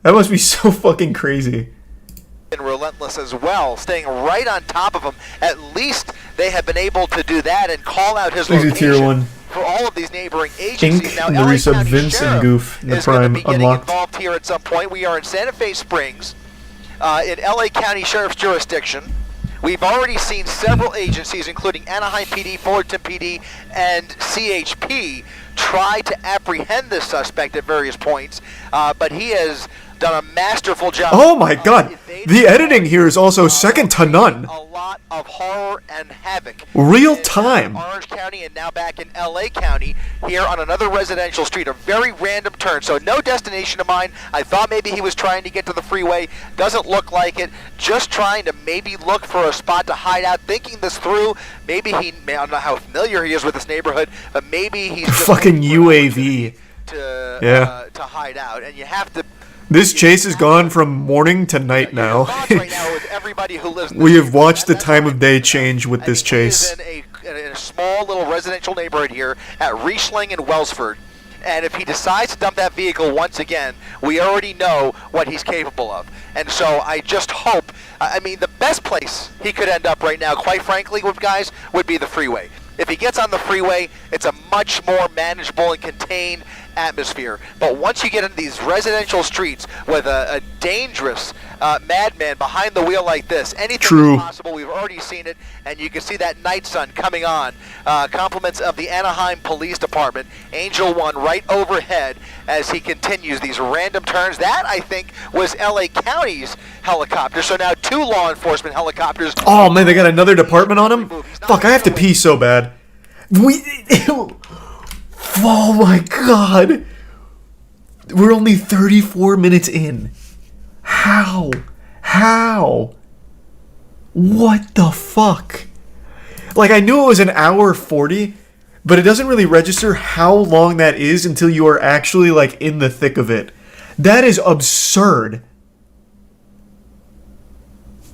That must be so fucking crazy. And relentless as well, staying right on top of him. At least they have been able to do that and call out his location Tier 1. for all of these neighboring agencies. Ink, Now, the LA resub County Vince Sheriff and Goof in the is going Prime to be getting unlocked. involved here at some point. We are in Santa Fe Springs, in LA County Sheriff's jurisdiction. We've already seen several agencies, including Anaheim PD, Fullerton PD, and CHP, try to apprehend this suspect at various points, but he has done a masterful job. Oh my god, the editing here is also second to none. A lot of horror and havoc. Real time. Orange County and now back in LA County here on another residential street. A very random turn. So no destination of mine. I thought maybe he was trying to get to the freeway. Doesn't look like it. Just trying to maybe look for a spot to hide out. Thinking this through. Maybe I don't know how familiar he is with this neighborhood, but maybe he's just fucking UAV. To hide out. And you have to. This chase has gone from morning to night now. We have watched the time of day change with this chase. He is in a small little residential neighborhood here at Riesling and Wellsford. And if he decides to dump that vehicle once again, we already know what he's capable of. And so I just hope, the best place he could end up right now, quite frankly, guys, would be the freeway. If he gets on the freeway, it's a much more manageable and contained atmosphere. But once you get into these residential streets with a dangerous madman behind the wheel like this, anything is possible. We've already seen it, and you can see that night sun coming on. Compliments of the Anaheim Police Department, Angel 1 right overhead as he continues these random turns. That, I think, was LA County's helicopter. So now 2 law enforcement helicopters. Oh man, they got another department on him? Fuck, I have to pee so bad. Oh my god! We're only 34 minutes in. How? What the fuck? Like, I knew it was an hour 40, but it doesn't really register how long that is until you are actually, like, in the thick of it. That is absurd.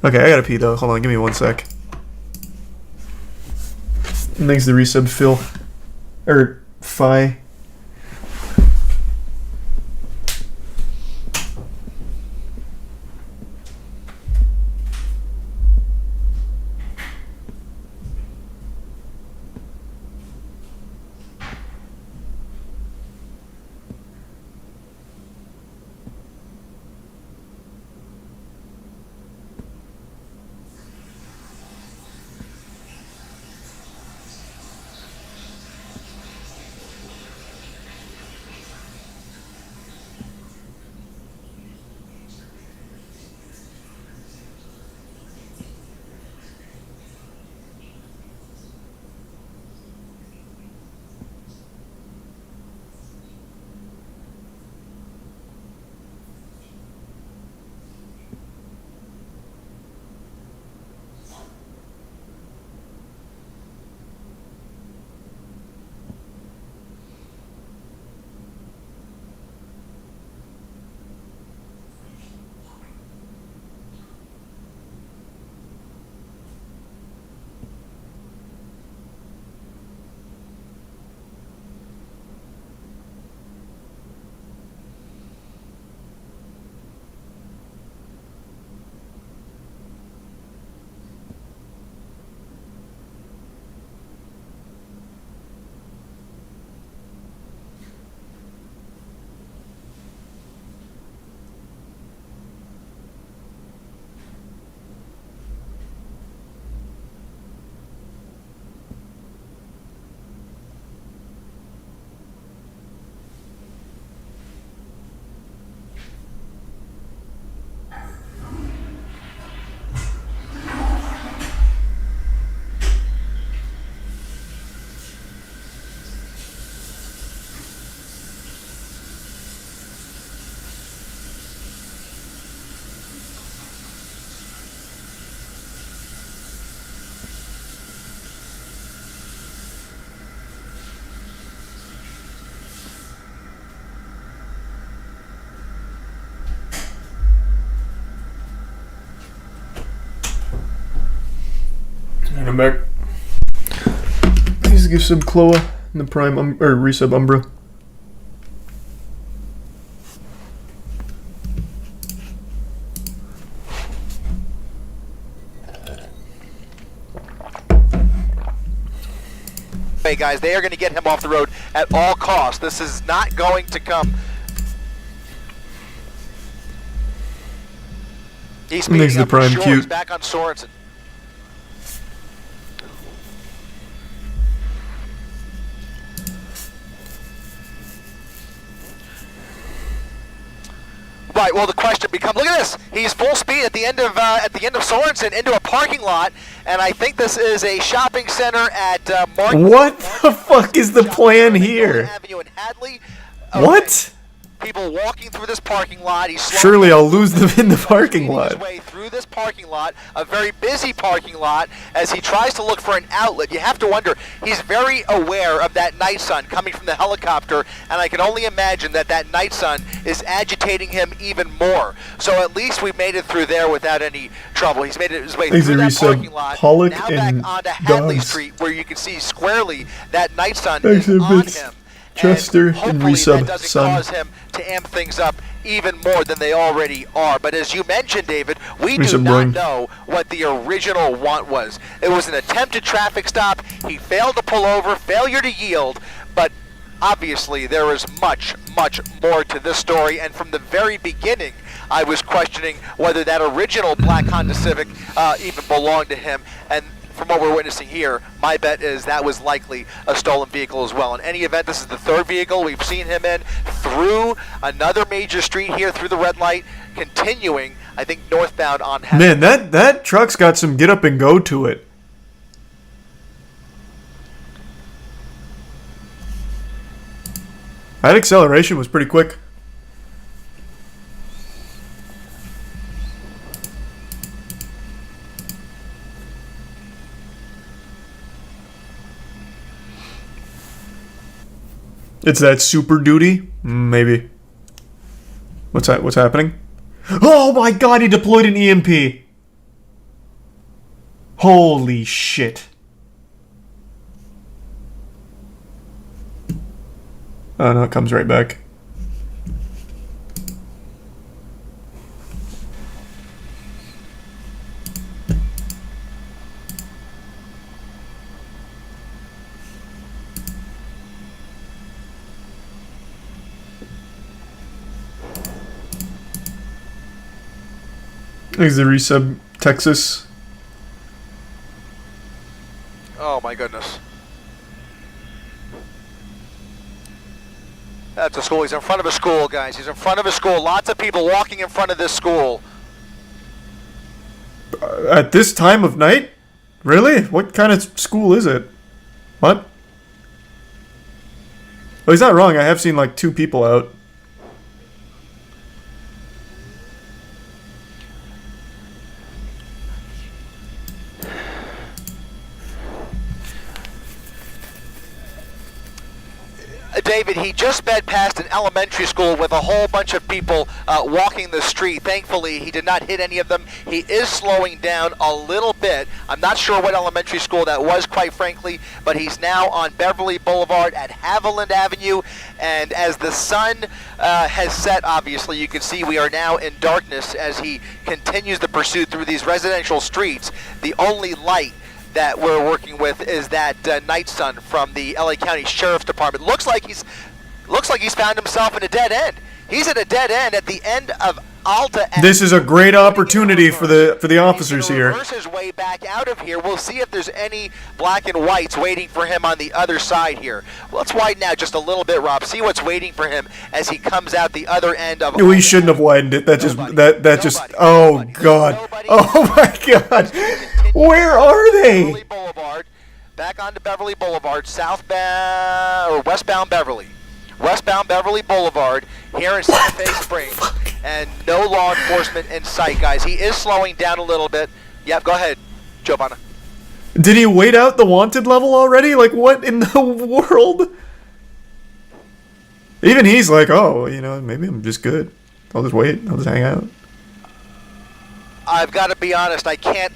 Okay, I gotta pee, though. Hold on, give me 1 sec. Thanks to the resub, Phil. Phi. back. Please give some Cloa in the Prime or resub Umbra. Hey guys, they are going to get him off the road at all costs. This is not going to come. He's Makes the Prime sure. cute. He's back on Sorensen. Right. Well, the question becomes: look at this. He's full speed at the end of Sorensen into a parking lot, and I think this is a shopping center at What the fuck is the plan here? Avenue in Hadley. What? People walking through this parking lot. Surely I'll lose them in the parking lot. His way through this parking lot, a very busy parking lot, as he tries to look for an outlet. You have to wonder, he's very aware of that night sun coming from the helicopter, and I can only imagine that that night sun is agitating him even more. So at least we made it through there without any trouble. He's made his way through that parking lot. Pollock now and back onto Hadley Dogs. Street, where you can see squarely that night sun is on Exhibits. him. Chester and hopefully resub that doesn't Sun. cause him to amp things up even more than they already are. But as you mentioned, David, we do Resub not Run. know what the original want was. It was an attempted traffic stop. He failed to pull over, failure to yield, but obviously there is much, much more to this story. And from the very beginning, I was questioning whether that original black Honda Civic even belonged to him. And from what we're witnessing here, my bet is that was likely a stolen vehicle as well. In any event, this is the third vehicle we've seen him in through another major street here, through the red light, continuing, I think, northbound on Hadley. Man, that truck's got some get up and go to it. That acceleration was pretty quick. It's that Super Duty? Maybe. What's that? What's happening? Oh my god, he deployed an EMP! Holy shit. Oh no, it comes right back. Is the resub Texas? Oh my goodness. That's a school. He's in front of a school, guys. He's in front of a school. Lots of people walking in front of this school. At this time of night? Really? What kind of school is it? What? Oh, he's not wrong. I have seen like 2 people out. David, he just sped past an elementary school with a whole bunch of people walking the street. Thankfully, he did not hit any of them. He is slowing down a little bit. I'm not sure what elementary school that was, quite frankly, but he's now on Beverly Boulevard at Haviland Avenue. And as the sun has set, obviously, you can see we are now in darkness as he continues the pursuit through these residential streets. The only light that we're working with is that night sun from the LA County Sheriff's Department. Looks like he's found himself in a dead end. He's at a dead end at the end of Alta. This is a great opportunity for the officers here. Reverse his way back out of here. We'll see if there's any black and whites waiting for him on the other side here. Let's widen out just a little bit, Rob. See what's waiting for him as he comes out the other end of. We shouldn't have widened it. That just. Oh god. Oh my god. Where are they? Beverly Boulevard, back onto Beverly Boulevard, southbound or westbound Beverly. Westbound Beverly Boulevard here in Santa Fe Springs, and no law enforcement in sight, guys. He is slowing down a little bit. Yep, go ahead, Giovanna. Did he wait out the wanted level already? Like, what in the world? Even he's like, oh, you know, maybe I'm just good. I'll just wait. I'll just hang out. I've got to be honest. I can't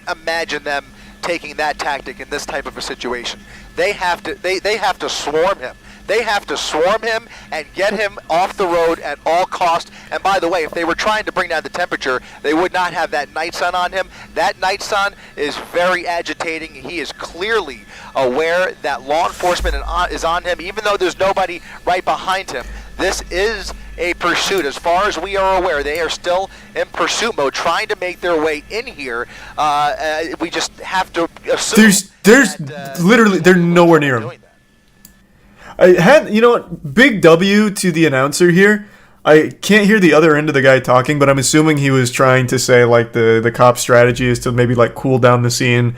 imagine them taking that tactic in this type of a situation. They have to swarm him. They have to swarm him and get him off the road at all costs. And by the way, if they were trying to bring down the temperature, they would not have that night sun on him. That night sun is very agitating. He is clearly aware that law enforcement is on him, even though there's nobody right behind him. This is a pursuit. As far as we are aware, they are still in pursuit mode, trying to make their way in here. We just have to assume there's literally, they're nowhere near him. I had, you know what, big W to the announcer here. I can't hear the other end of the guy talking, but I'm assuming he was trying to say, like, the cop strategy is to maybe, like, cool down the scene,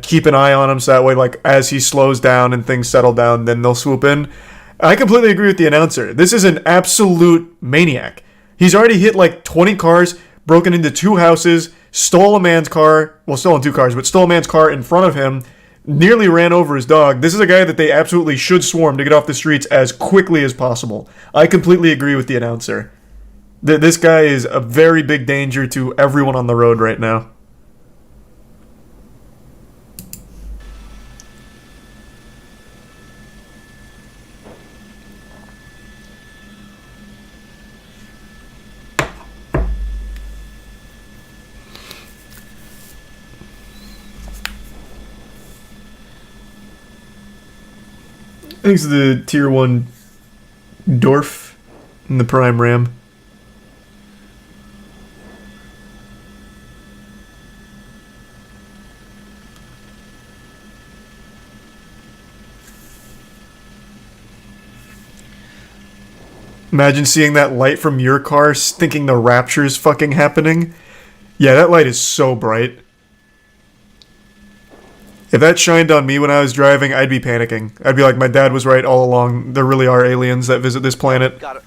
keep an eye on him so that way, like, as he slows down and things settle down, then they'll swoop in. I completely agree with the announcer. This is an absolute maniac. He's already hit, like, 20 cars, broken into 2 houses, stole a man's car, well, stolen 2 cars, but stole a man's car in front of him, nearly ran over his dog. This is a guy that they absolutely should swarm to get off the streets as quickly as possible. I completely agree with the announcer. This guy is a very big danger to everyone on the road right now. I think it's the Tier 1 Dorf in the Prime Ram. Imagine seeing that light from your car, thinking the rapture's fucking happening. Yeah, that light is so bright. If that shined on me when I was driving, I'd be panicking. I'd be like, my dad was right all along. There really are aliens that visit this planet. Got it.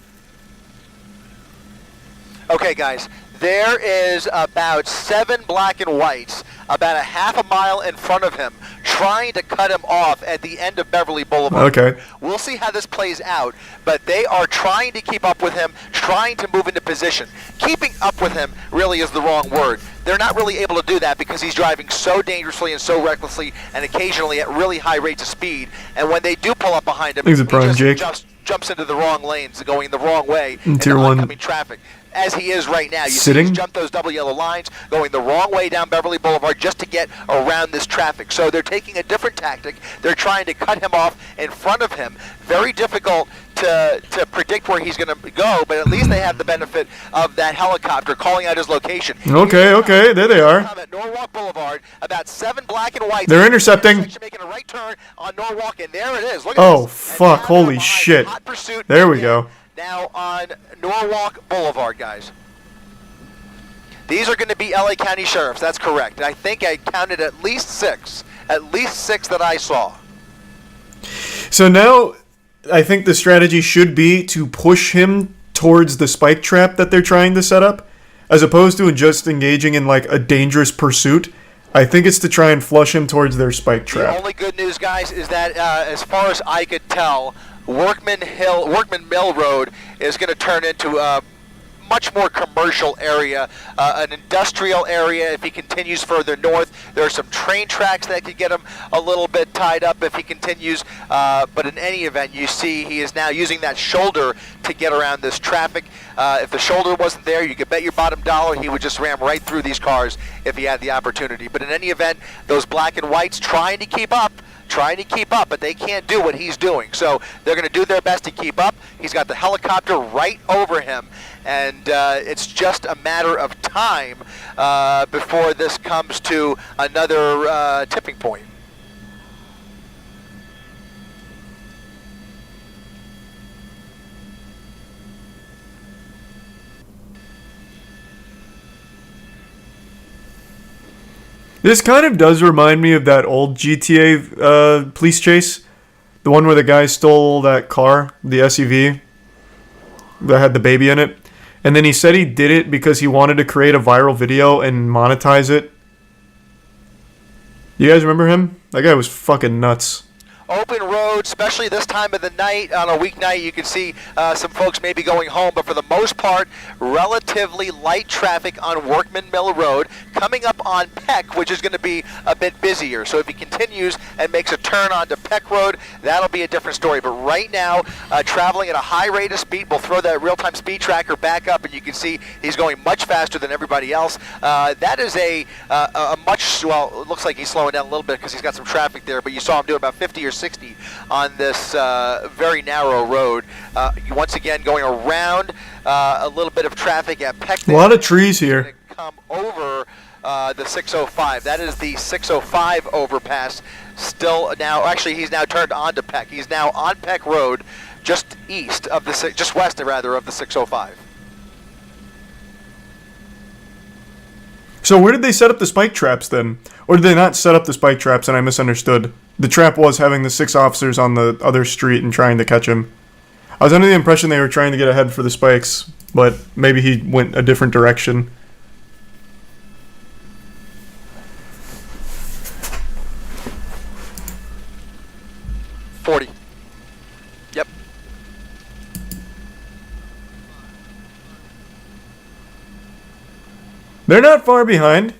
Okay, guys. There is about 7 black and whites about a half a mile in front of him, trying to cut him off at the end of Beverly Boulevard. Okay. We'll see how this plays out, but they are trying to keep up with him, trying to move into position. Keeping up with him really is the wrong word. They're not really able to do that because he's driving so dangerously and so recklessly and occasionally at really high rates of speed. And when they do pull up behind him, He's a prime, Jake. just jumps into the wrong lanes, going the wrong way in Tier 1 oncoming traffic. As he is right now. You sitting? see he's jumped those double yellow lines, going the wrong way down Beverly Boulevard just to get around this traffic. So they're taking a different tactic. They're trying to cut him off in front of him. Very difficult to predict where he's going to go, but at least they have the benefit of that helicopter calling out his location. Okay, there they are. At Norwalk Boulevard, about 7 black and whites. They're intercepting. Making a right turn on Norwalk, and there it is. Look at Oh, this. fuck, holy shit. Hot pursuit. There we go. Now on Norwalk Boulevard, guys. These are going to be LA County Sheriffs, that's correct. I think I counted at least 6. At least 6 that I saw. So now, I think the strategy should be to push him towards the spike trap that they're trying to set up, as opposed to just engaging in, like, a dangerous pursuit. I think it's to try and flush him towards their spike trap. The only good news, guys, is that as far as I could tell, Workman Mill Road is going to turn into a much more commercial area, an industrial area. If he continues further north, there are some train tracks that could get him a little bit tied up if he continues, but in any event, you see he is now using that shoulder to get around this traffic. If the shoulder wasn't there, you could bet your bottom dollar he would just ram right through these cars if he had the opportunity. But in any event, those black and whites trying to keep up, but they can't do what he's doing. So they're going to do their best to keep up. He's got the helicopter right over him, and it's just a matter of time before this comes to another tipping point. This kind of does remind me of that old GTA police chase. The one where the guy stole that car, the SUV, that had the baby in it. And then he said he did it because he wanted to create a viral video and monetize it. You guys remember him? That guy was fucking nuts. open road, especially this time of the night. On a weeknight, you can see some folks maybe going home, but for the most part, relatively light traffic on Workman Mill Road. Coming up on Peck, which is going to be a bit busier. So if he continues and makes a turn onto Peck Road, that'll be a different story. But right now, traveling at a high rate of speed, we'll throw that real-time speed tracker back up, and you can see he's going much faster than everybody else. That is a much, well, it looks like he's slowing down a little bit because he's got some traffic there, but you saw him do about 50 or 60 on this very narrow road. Once again, going around a little bit of traffic at Peck. A lot of trees here. Come over the 605. That is the 605 overpass. Still now, actually, he's now turned onto Peck. He's now on Peck Road, just east of the, just west rather of the 605. So where did they set up the spike traps then? Or did they not set up the spike traps and I misunderstood? The trap was having the 6 officers on the other street and trying to catch him. I was under the impression they were trying to get ahead for the spikes, but maybe he went a different direction. Yep. They're not far behind.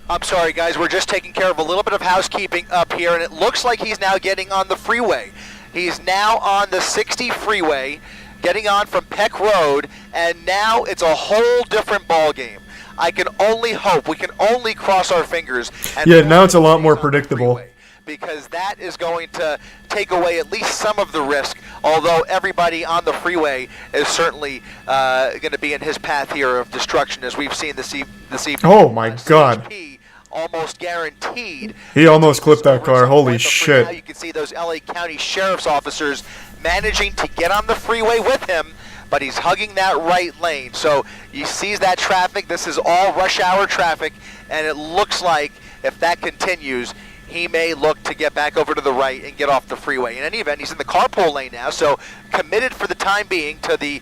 I'm sorry, guys. We're just taking care of a little bit of housekeeping up here, and it looks like he's now getting on the freeway. He's now on the 60 freeway, getting on from Peck Road, and now it's a whole different ball game. I can only hope, we can only cross our fingers. And yeah, now it's a lot more predictable. Because that is going to take away at least some of the risk, although everybody on the freeway is certainly going to be in his path here of destruction, as we've seen this evening. Oh my God. CHP almost guaranteed. He almost clipped that car. Holy shit. Now you can see those LA County Sheriff's officers managing to get on the freeway with him, but he's hugging that right lane. So he sees that traffic. This is all rush hour traffic, and it looks like if that continues, he may look to get back over to the right and get off the freeway. In any event, he's in the carpool lane now, so committed for the time being to the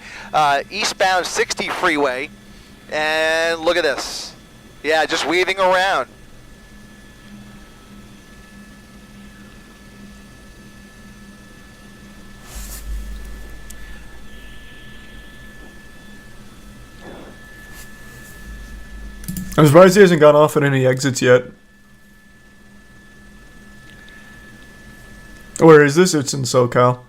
eastbound 60 freeway. And look at this. Yeah, just weaving around. I'm surprised he hasn't gone off at any exits yet. Where is this? It's in SoCal.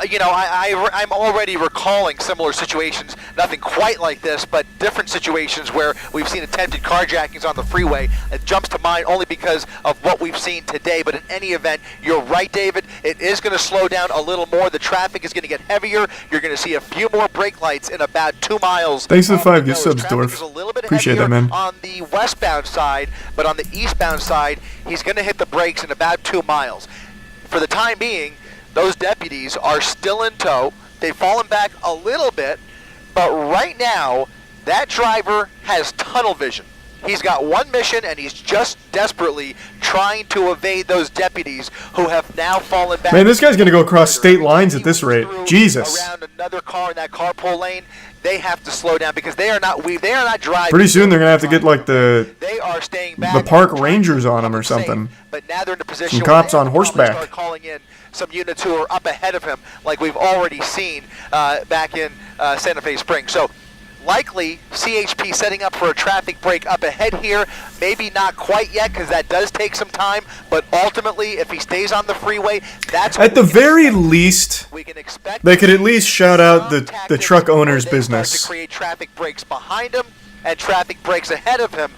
You know, I'm already recalling similar situations, nothing quite like this, but different situations where we've seen attempted carjackings on the freeway. It jumps to mind only because of what we've seen today, but in any event, you're right, David. It is going to slow down a little more. The traffic is going to get heavier. You're going to see a few more brake lights in about 2 miles. Thanks for the 5 gift subs, Dorf. Appreciate that, man. On the westbound side, but on the eastbound side, he's going to hit the brakes in about 2 miles. For the time being, those deputies are still in tow. They've fallen back a little bit, but right now, that driver has tunnel vision. He's got one mission, and he's just desperately trying to evade those deputies who have now fallen back. Man, this guy's going to go across state lines at this rate. Jesus. Around another car in that carpool lane, they have to slow down because they are not driving. Pretty soon they're going to have to get like they are staying back, the park rangers on them or something. But now they're in a position some cops on horseback. Start calling in some units who are up ahead of him, like we've already seen back in Santa Fe Springs. So likely CHP setting up for a traffic break up ahead here. Maybe not quite yet because that does take some time, but ultimately if he stays on the freeway, that's at the very least we can expect. They could at least shout out the truck owner's business. To create traffic breaks behind him and traffic breaks ahead of him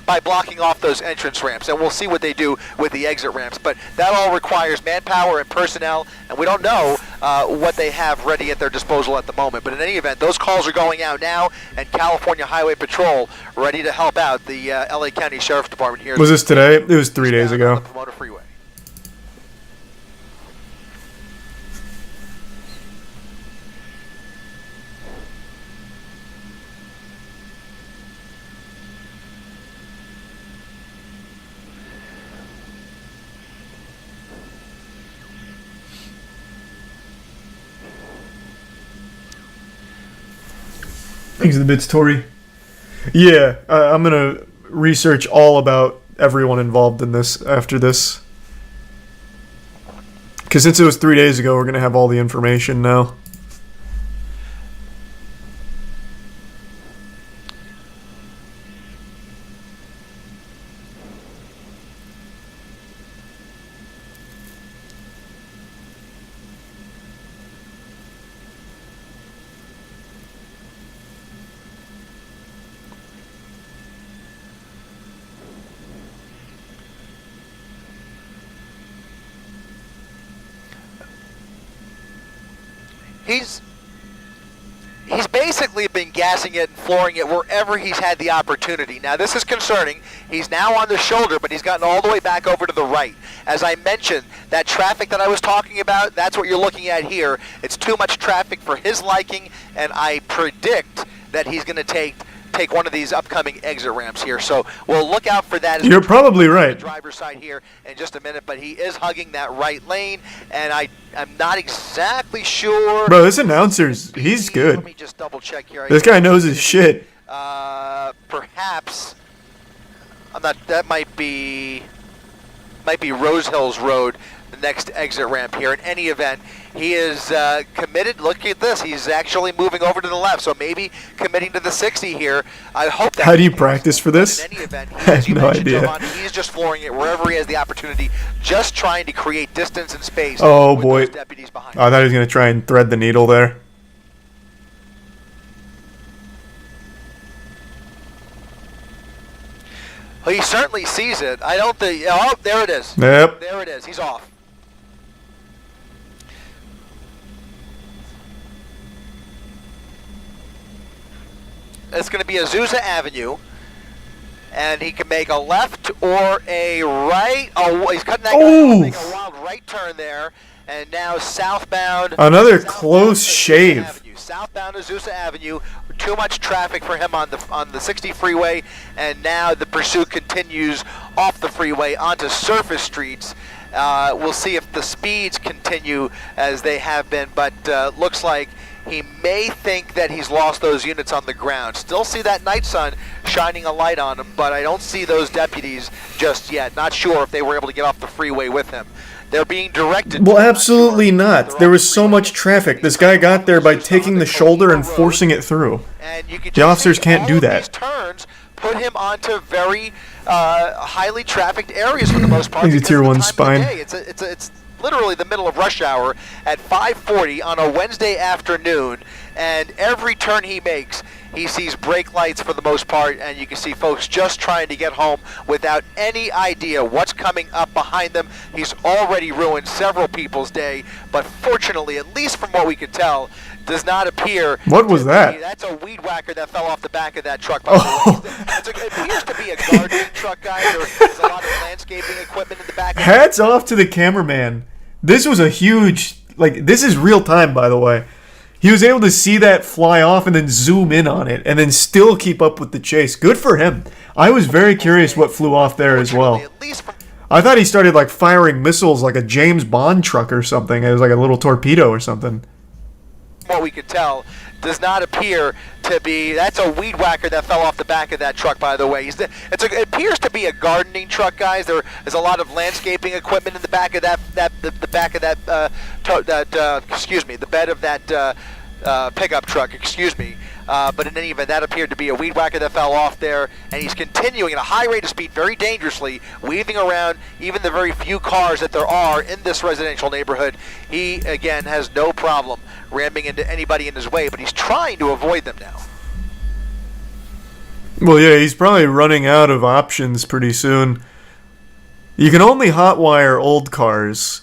by blocking off those entrance ramps, and we'll see what they do with the exit ramps. But that all requires manpower and personnel, and we don't know what they have ready at their disposal at the moment. But in any event, those calls are going out now, and California Highway Patrol ready to help out the LA County Sheriff's Department here. Was this today? It was 3 days ago. On the Pomona Freeway. Thanks for the bits, Tori. Yeah, I'm gonna research all about everyone involved in this after this. Because since it was 3 days ago, we're gonna have all the information now. He's basically been gassing it and flooring it wherever he's had the opportunity. Now, this is concerning. He's now on the shoulder, but he's gotten all the way back over to the right. As I mentioned, that traffic that I was talking about, that's what you're looking at here. It's too much traffic for his liking, and I predict that he's going to take one of these upcoming exit ramps here. So we'll look out for that. You're probably right. The driver's side here in just a minute, but he is hugging that right lane, and I'm not exactly sure. Bro, this announcer's, he's good. Let me just double check here. This guy knows his shit. Perhaps I'm not. That might be Rose Hills Road, the next exit ramp here. In any event, he is committed. Look at this. He's actually moving over to the left, so maybe committing to the 60 here. I hope that. How do you practice for this? In any event, I have no idea. Giovanni, he's just flooring it wherever he has the opportunity, just trying to create distance and space. Oh with boy! those deputies behind I thought he was gonna try and thread the needle there. Well, he certainly sees it. I don't think. Oh, there it is. Yep. There it is. He's off. It's going to be Azusa Avenue, and he can make a left or a right. Oh, he's cutting that. Oh! Make a wild right turn there, and now southbound. Another southbound close Azusa shave. Avenue. Southbound Azusa Avenue. Too much traffic for him on the 60 freeway, and now the pursuit continues off the freeway onto surface streets. We'll see if the speeds continue as they have been, but looks like he may think that he's lost those units on the ground. Still see that night sun shining a light on him, but I don't see those deputies just yet. Not sure if they were able to get off the freeway with him. They're being directed. Well, absolutely not. There was so much traffic. This guy got there by taking the shoulder and forcing it through. And you The officers can't do that. These turns put him onto very highly trafficked areas for the most part. He's a because tier of the 1 time of the spine. day. It's literally the middle of rush hour at 5:40 on a Wednesday afternoon, and every turn he makes, he sees brake lights for the most part, and you can see folks just trying to get home without any idea what's coming up behind them. He's already ruined several people's day, but fortunately, at least from what we could tell, does not appear. What was that? That's a weed whacker that fell off the back of that truck. By the way. It appears to be a gardening truck, guys. There's a lot of landscaping equipment in the back. Hats off to the cameraman. This was a huge, this is real time, by the way. He was able to see that fly off and then zoom in on it and then still keep up with the chase. Good for him. I was very curious what flew off there as well. I thought he started firing missiles like a James Bond truck or something. It was like a little torpedo or something. What we could tell does not appear to be. That's a weed whacker that fell off the back of that truck, by the way. It appears to be a gardening truck, guys. There is a lot of landscaping equipment in the back of the back of the bed of that pickup truck. Excuse me. But in any event, that appeared to be a weed whacker that fell off there, and he's continuing at a high rate of speed, very dangerously, weaving around even the very few cars that there are in this residential neighborhood. He, again, has no problem ramming into anybody in his way, but he's trying to avoid them now. Well, yeah, he's probably running out of options pretty soon. You can only hotwire old cars.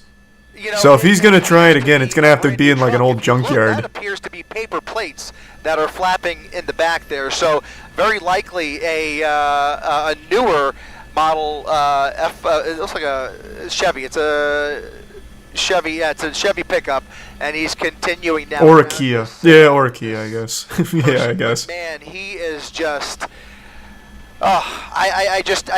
So if he's going to try it again, it's going to have to be in an old junkyard. That appears to be paper plates that are flapping in the back there. So very likely a newer model it looks like a Chevy. It's a Chevy. Yeah, it's a Chevy pickup, and he's continuing now. Or a Kia. Yeah, or a Kia, I guess. Yeah, I guess. Man, he is just. I just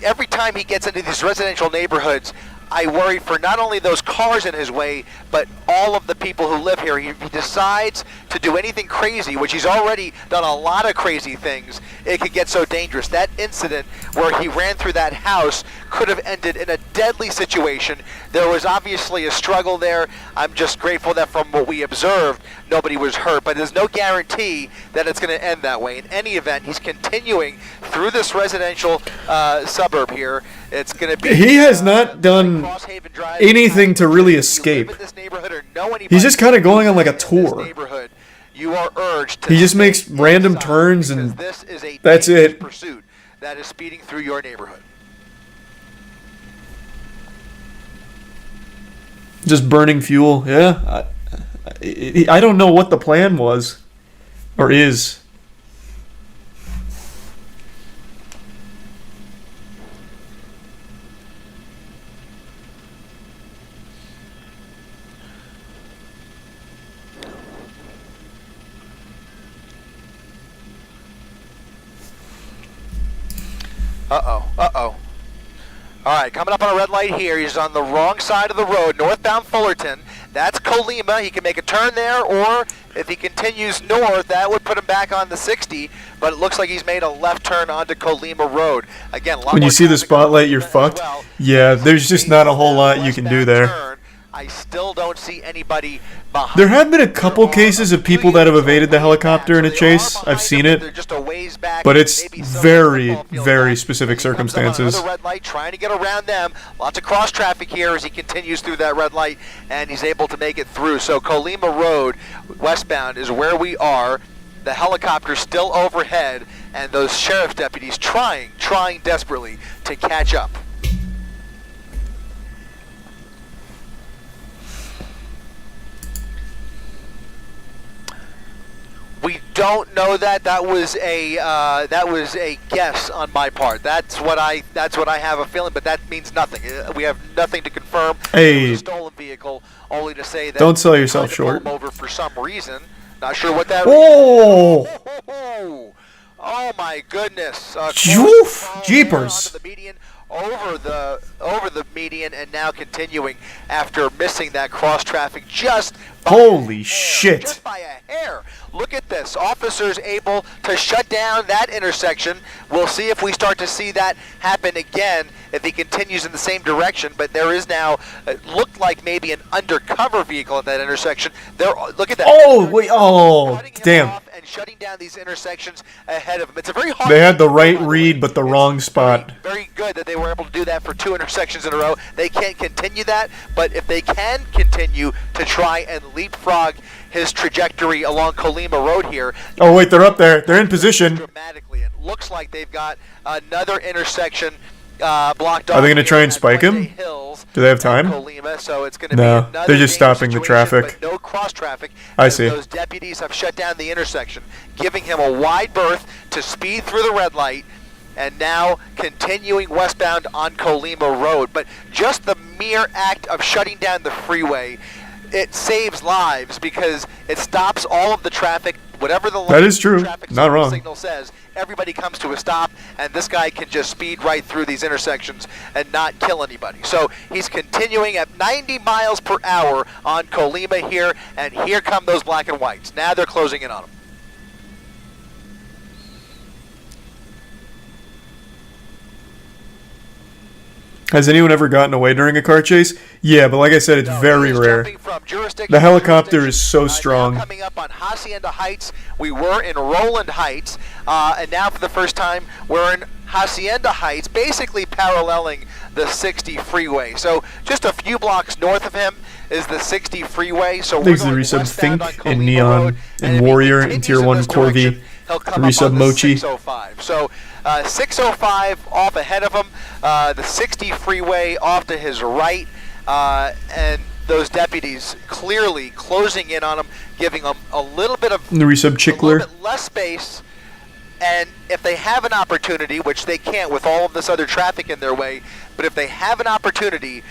every time he gets into these residential neighborhoods, I worry for not only those cars in his way, but all of the people who live here. If he decides to do anything crazy, which he's already done a lot of crazy things, it could get so dangerous. That incident where he ran through that house could have ended in a deadly situation. There was obviously a struggle there. I'm just grateful that from what we observed, nobody was hurt, but there's no guarantee that it's going to end that way. In any event, he's continuing through this residential suburb here. It's going to be. He has not done anything to really escape. He's just kind of going on like a tour. You are urged to he just makes random turns, and this is a that's it. Pursuit that is speeding through your neighborhood. Just burning fuel. Yeah, I don't know what the plan was, or is. Uh-oh. All right, coming up on a red light here. He's on the wrong side of the road, northbound Fullerton. That's Colima. He can make a turn there, or if he continues north, that would put him back on the 60, but it looks like he's made a left turn onto Colima Road. Again, when you see the spotlight, you're fucked. Well. Yeah, there's just not a whole lot you can do there. I still don't see anybody behind. There have been a couple cases of people that have evaded the helicopter in a chase. I've seen it, but it's very, very specific circumstances. Another red light, trying to get around them. Lots of cross traffic here as he continues through that red light, and he's able to make it through. So Colima Road, westbound, is where we are. The helicopter's still overhead, and those sheriff's deputies trying desperately to catch up. We don't know that. That was a guess on my part. That's what I have a feeling, but that means nothing. We have nothing to confirm. Hey, it was a stolen vehicle, only to say that. Don't sell yourself short. Pull him over for some reason. Not sure what that. Oh! Oh my goodness! Jeepers! The median, over the median, and now continuing after missing that cross traffic just. Holy shit! Just by a hair. Look at this. Officers able to shut down that intersection. We'll see if we start to see that happen again if he continues in the same direction. But there is now, it looked like maybe an undercover vehicle at that intersection. There, look at that. Oh, wait. Oh, damn. And shutting down these intersections ahead of him. It's a very hard. They had the right read, but the wrong spot. Very good that they were able to do that for 2 intersections in a row. They can't continue that, but if they can continue to try and leapfrog his trajectory along Colima Road here. Oh wait, they're up there. They're in position. Dramatically, it looks like they've got another intersection blocked off. Are they going to try and spike him? Do they have time? Colima, so it's going to no, be another they're just stopping the traffic. No cross traffic. I see. Those deputies have shut down the intersection, giving him a wide berth to speed through the red light. And now continuing westbound on Colima Road. But just the mere act of shutting down the freeway, it saves lives because it stops all of the traffic. Whatever the that is true. Not wrong. Signal says, everybody comes to a stop, and this guy can just speed right through these intersections and not kill anybody. So he's continuing at 90 miles per hour on Colima here, and here come those black and whites. Now they're closing in on him. Has anyone ever gotten away during a car chase? Yeah, but like I said, it's very rare. The helicopter is so strong. Coming up on Hacienda Heights, we were in Roland Heights, and now for the first time, we're in Hacienda Heights, basically paralleling the 60 freeway. So just a few blocks north of him is the 60 freeway. So we're going resub Think and Neon and Warrior and Tier 1 Corvi. Resub Mochi. 605. So 605 off ahead of him, the 60 freeway off to his right, and those deputies clearly closing in on him, giving him a little bit of the resub Chickler. A little bit less space. And if they have an opportunity, which they can't with all of this other traffic in their way, but if they have an opportunity,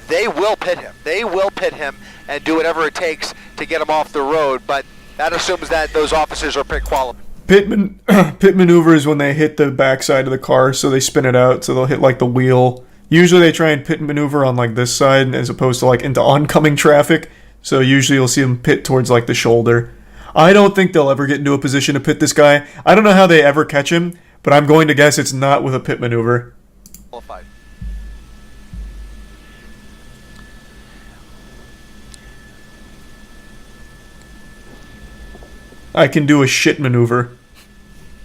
they will pit him. They will pit him and do whatever it takes to get him off the road. But that assumes that those officers are pit qualified. Pit maneuver is when they hit the backside of the car, so they spin it out, so they'll hit like the wheel. Usually they try and pit maneuver on like this side as opposed to like into oncoming traffic. So usually you'll see them pit towards like the shoulder. I don't think they'll ever get into a position to pit this guy. I don't know how they ever catch him, but I'm going to guess it's not with a pit maneuver. Qualified. I can do a shit maneuver.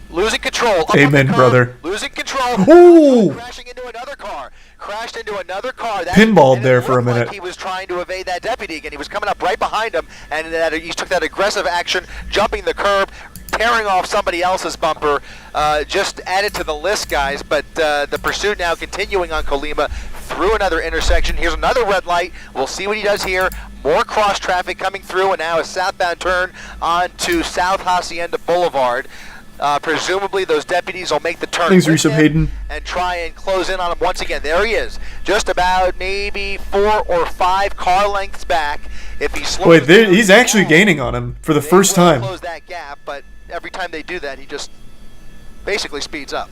Losing control. Up Amen, on the curb, brother. Losing control. Ooh! Crashing into another car. Crashed into another car. Pinballed there for a minute. Like he was trying to evade that deputy again. He was coming up right behind him, and he took that aggressive action, jumping the curb, tearing off somebody else's bumper. Just added to the list, guys. But the pursuit now continuing on Colima through another intersection. Here's another red light. We'll see what he does here. More cross traffic coming through, and now a southbound turn onto South Hacienda Boulevard. Presumably those deputies will make the turn Thanks, Hayden. and try and close in on him once again. There he is, just about maybe 4 or 5 car lengths back. If he slows Wait, down, he's actually gaining on him for the first will time. Close that gap, but every time they do that, he just basically speeds up.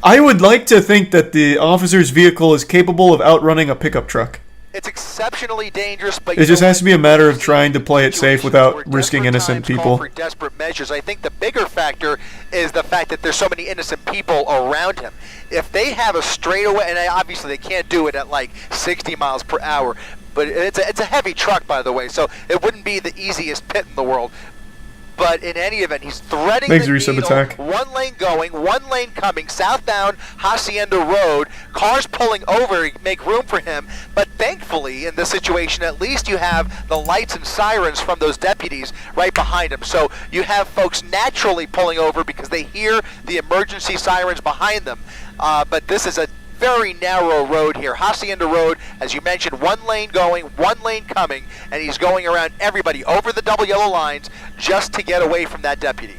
I would like to think that the officer's vehicle is capable of outrunning a pickup truck. It's exceptionally dangerous, but It just has to be a matter of trying to play it safe without risking innocent people. For desperate measures. I think the bigger factor is the fact that there's so many innocent people around him. If they have a straightaway, and obviously they can't do it at like 60 miles per hour, but it's a heavy truck, by the way, so it wouldn't be the easiest pit in the world. But in any event, he's threading the needle, attack. 1 lane going, 1 lane coming, southbound Hacienda Road, cars pulling over, make room for him. But thankfully, in this situation, at least you have the lights and sirens from those deputies right behind him. So you have folks naturally pulling over because they hear the emergency sirens behind them. But this is a very narrow road here. Hacienda Road, as you mentioned, 1 lane going, 1 lane coming, and he's going around everybody over the double yellow lines just to get away from that deputy.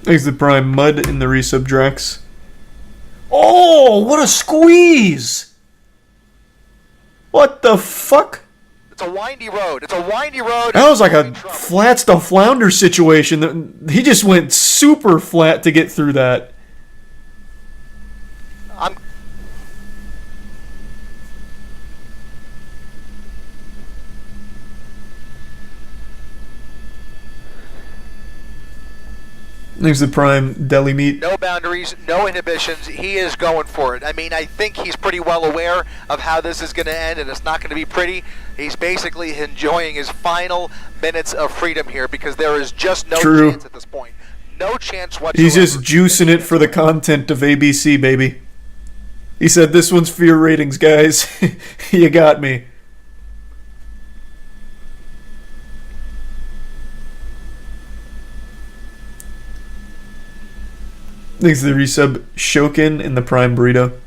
Thanks the prime. Mud in the resub Drax. Oh, what a squeeze! What the fuck? It's a windy road. It's a windy road. That was like a flats to flounder situation. He just went super flat to get through that. Thanks the prime deli meat. No boundaries, no inhibitions. He is going for it. I mean, I think he's pretty well aware of how this is going to end, and it's not going to be pretty. He's basically enjoying his final minutes of freedom here because there is just no chance at this point. No chance whatsoever. He's just juicing it for the content of ABC, baby. He said, "This one's for your ratings, guys." You got me. Thanks to the resub Shokin in the prime burrito.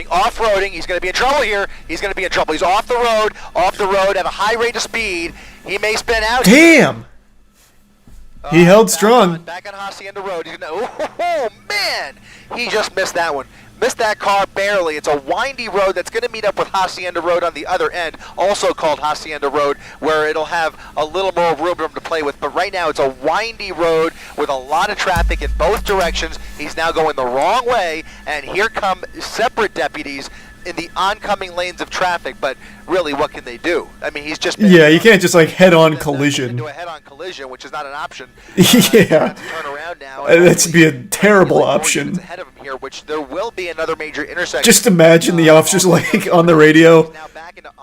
Off-roading, he's going to be in trouble here. He's going to be in trouble. He's off the road at a high rate of speed. He may spin out. Damn! He held strong. Back on Hacienda Road. He's gonna, oh, man! He just missed that one. Missed that car barely. It's a windy road that's going to meet up with Hacienda Road on the other end, also called Hacienda Road, where it'll have a little more room for him to play with. But right now, it's a windy road with a lot of traffic in both directions. He's now going the wrong way, and here come separate deputies in the oncoming lanes of traffic, but really, what can they do? I mean, he's just... Yeah, you can't just, like, head-on collision. Do a head-on collision, which is not an option. Yeah. Turn around now. That'd be a terrible option. Ahead of him here, which there will be another major intersection. Just imagine the officers, like, on the radio.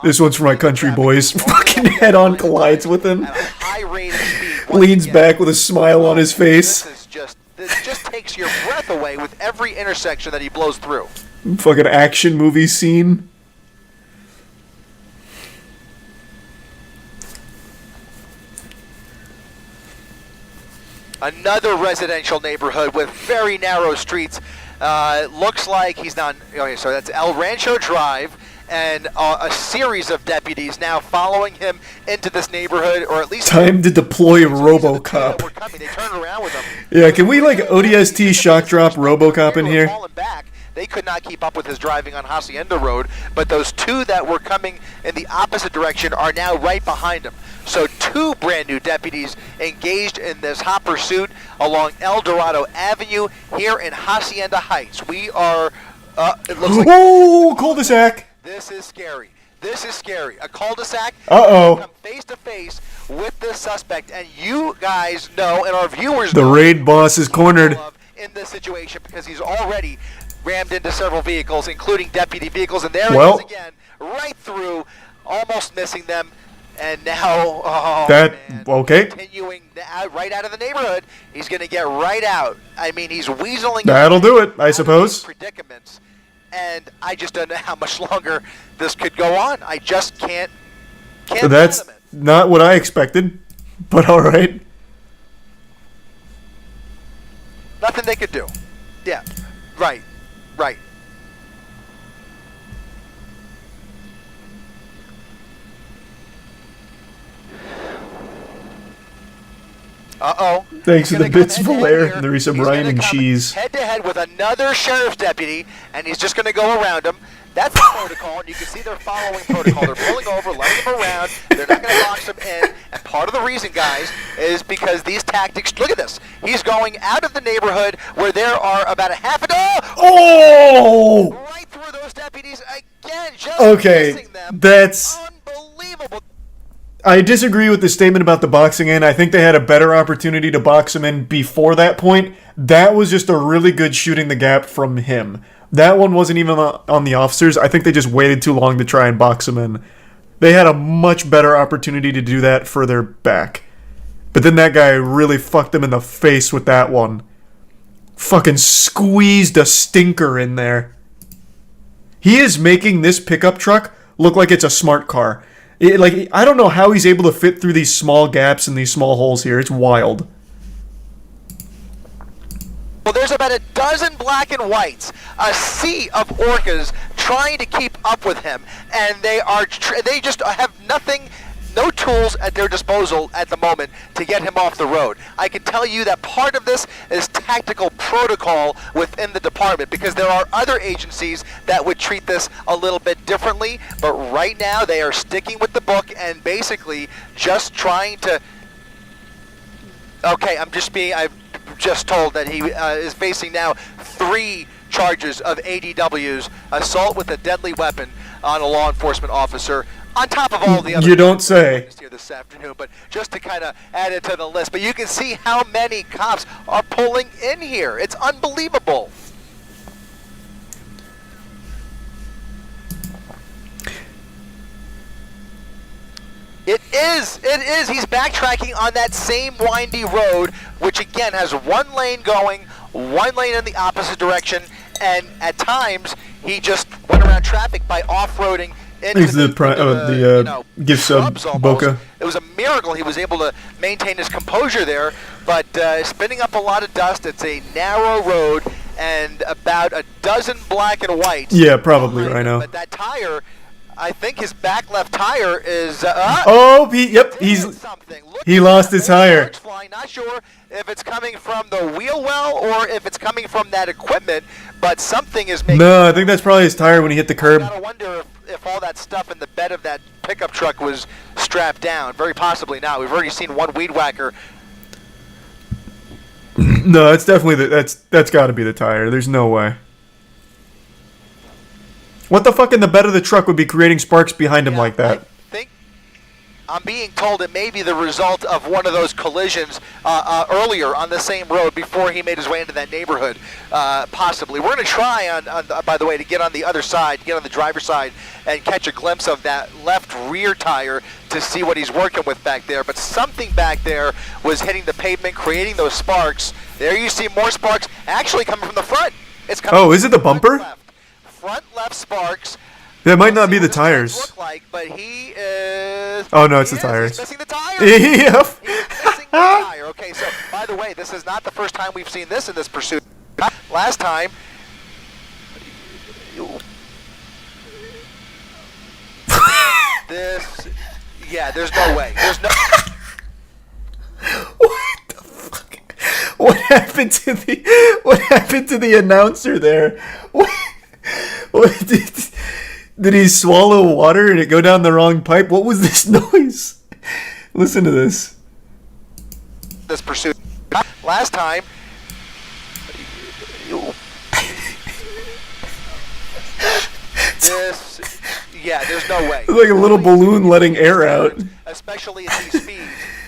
This one's for my country boys. Fucking head-on collides with him. At a high rate of speed. Leans back with a smile on his face. This just takes your breath away with every intersection that he blows through. Fucking action movie scene. Another residential neighborhood with very narrow streets. Looks like he's not... Okay, so that's El Rancho Drive, and a series of deputies now following him into this neighborhood, or at least time to deploy that RoboCop. were coming. They turned around with him. Yeah, can we like ODST shock drop RoboCop in here? Falling back. They could not keep up with his driving on Hacienda Road, but those two that were coming in the opposite direction are now right behind him. So 2 brand new deputies engaged in this hot pursuit along El Dorado Avenue here in Hacienda Heights. We are, it looks like... Oh, cul-de-sac. This is scary. This is scary. A cul-de-sac. Uh-oh. Come face to face with this suspect, and you guys know, and our viewers The know, raid boss is cornered. in this situation because he's already rammed into several vehicles, including deputy vehicles, and there he Well, is again, right through, almost missing them, and now, okay. continuing right out of the neighborhood. He's going to get right out. I mean, he's weaseling. That'll do it, I out of suppose. these predicaments, and I just don't know how much longer this could go on. I just can't That's fathom it. not what I expected, but all right. Nothing they could do. Yeah, right. Uh-oh. Thanks He's for the gonna bits come of head-to-head Valère here. and the some He's Ryan gonna and come cheese. head-to-head with another sheriff's deputy, and he's just going to go around him. That's the protocol, and you can see they're following protocol. They're pulling over, letting him around. They're not going to box him in. And part of the reason, guys, is because these tactics, look at this. He's going out of the neighborhood where there are about a half a dozen. Oh! Right through those deputies again, just Okay, missing them. that's... Unbelievable. I disagree with the statement about the boxing in. I think they had a better opportunity to box him in before that point. That was just a really good shooting the gap from him. That one wasn't even on the officers. I think they just waited too long to try and box him in. They had a much better opportunity to do that further back. But then that guy really fucked them in the face with that one. Fucking squeezed a stinker in there. He is making this pickup truck look like it's a smart car. I don't know how he's able to fit through these small gaps and these small holes here. It's wild. Well, there's about a dozen black and whites, a sea of orcas trying to keep up with him, and they just have no tools at their disposal at the moment to get him off the road. I can tell you that part of this is tactical protocol within the department, because there are other agencies that would treat this a little bit differently, but right now they are sticking with the book and basically just trying to... Okay, I'm just told that he is facing now 3 charges of ADWs, assault with a deadly weapon on a law enforcement officer, on top of all the other... You don't say. ...here this afternoon, but just to kind of add it to the list. But you can see how many cops are pulling in here. It's unbelievable. It is. He's backtracking on that same windy road, which again has 1 lane going, 1 lane in the opposite direction, and at times he just went around traffic by off-roading into give some shrubs almost. Boca. It was a miracle he was able to maintain his composure there, but spinning up a lot of dust. It's a narrow road and about a dozen black and whites. Yeah, probably right now. But that tire, I think his back left tire is... he lost his tire. Not sure if it's coming from the wheel well or if it's coming from that equipment, but something is making... No, I think that's probably his tire when he hit the curb. I gotta wonder if all that stuff in the bed of that pickup truck was strapped down. Very possibly not. We've already seen one weed whacker. No, it's definitely that's got to be the tire. There's no way. What the fuck in the bed of the truck would be creating sparks behind him like that? I think I'm being told it may be the result of one of those collisions earlier on the same road before he made his way into that neighborhood, possibly. We're going to try, by the way, to get on the other side, get on the driver's side, and catch a glimpse of that left rear tire to see what he's working with back there. But something back there was hitting the pavement, creating those sparks. There you see more sparks actually coming from the front. It's coming. Oh, is it the bumper? Front left sparks. That might not be the tires. Look like, but he is... Oh, no, it's the tires. He's missing the tire. Yep. He's missing the tire. Okay, so, by the way, this is not the first time we've seen this in this pursuit. Last time... Yeah, there's no way. There's no. What the fuck? What happened to the announcer there? What did he swallow water and it go down the wrong pipe? What was this noise? Listen to this. This pursuit. Last time. Yeah, there's no way. It's like a little balloon letting air out. Especially at these speeds.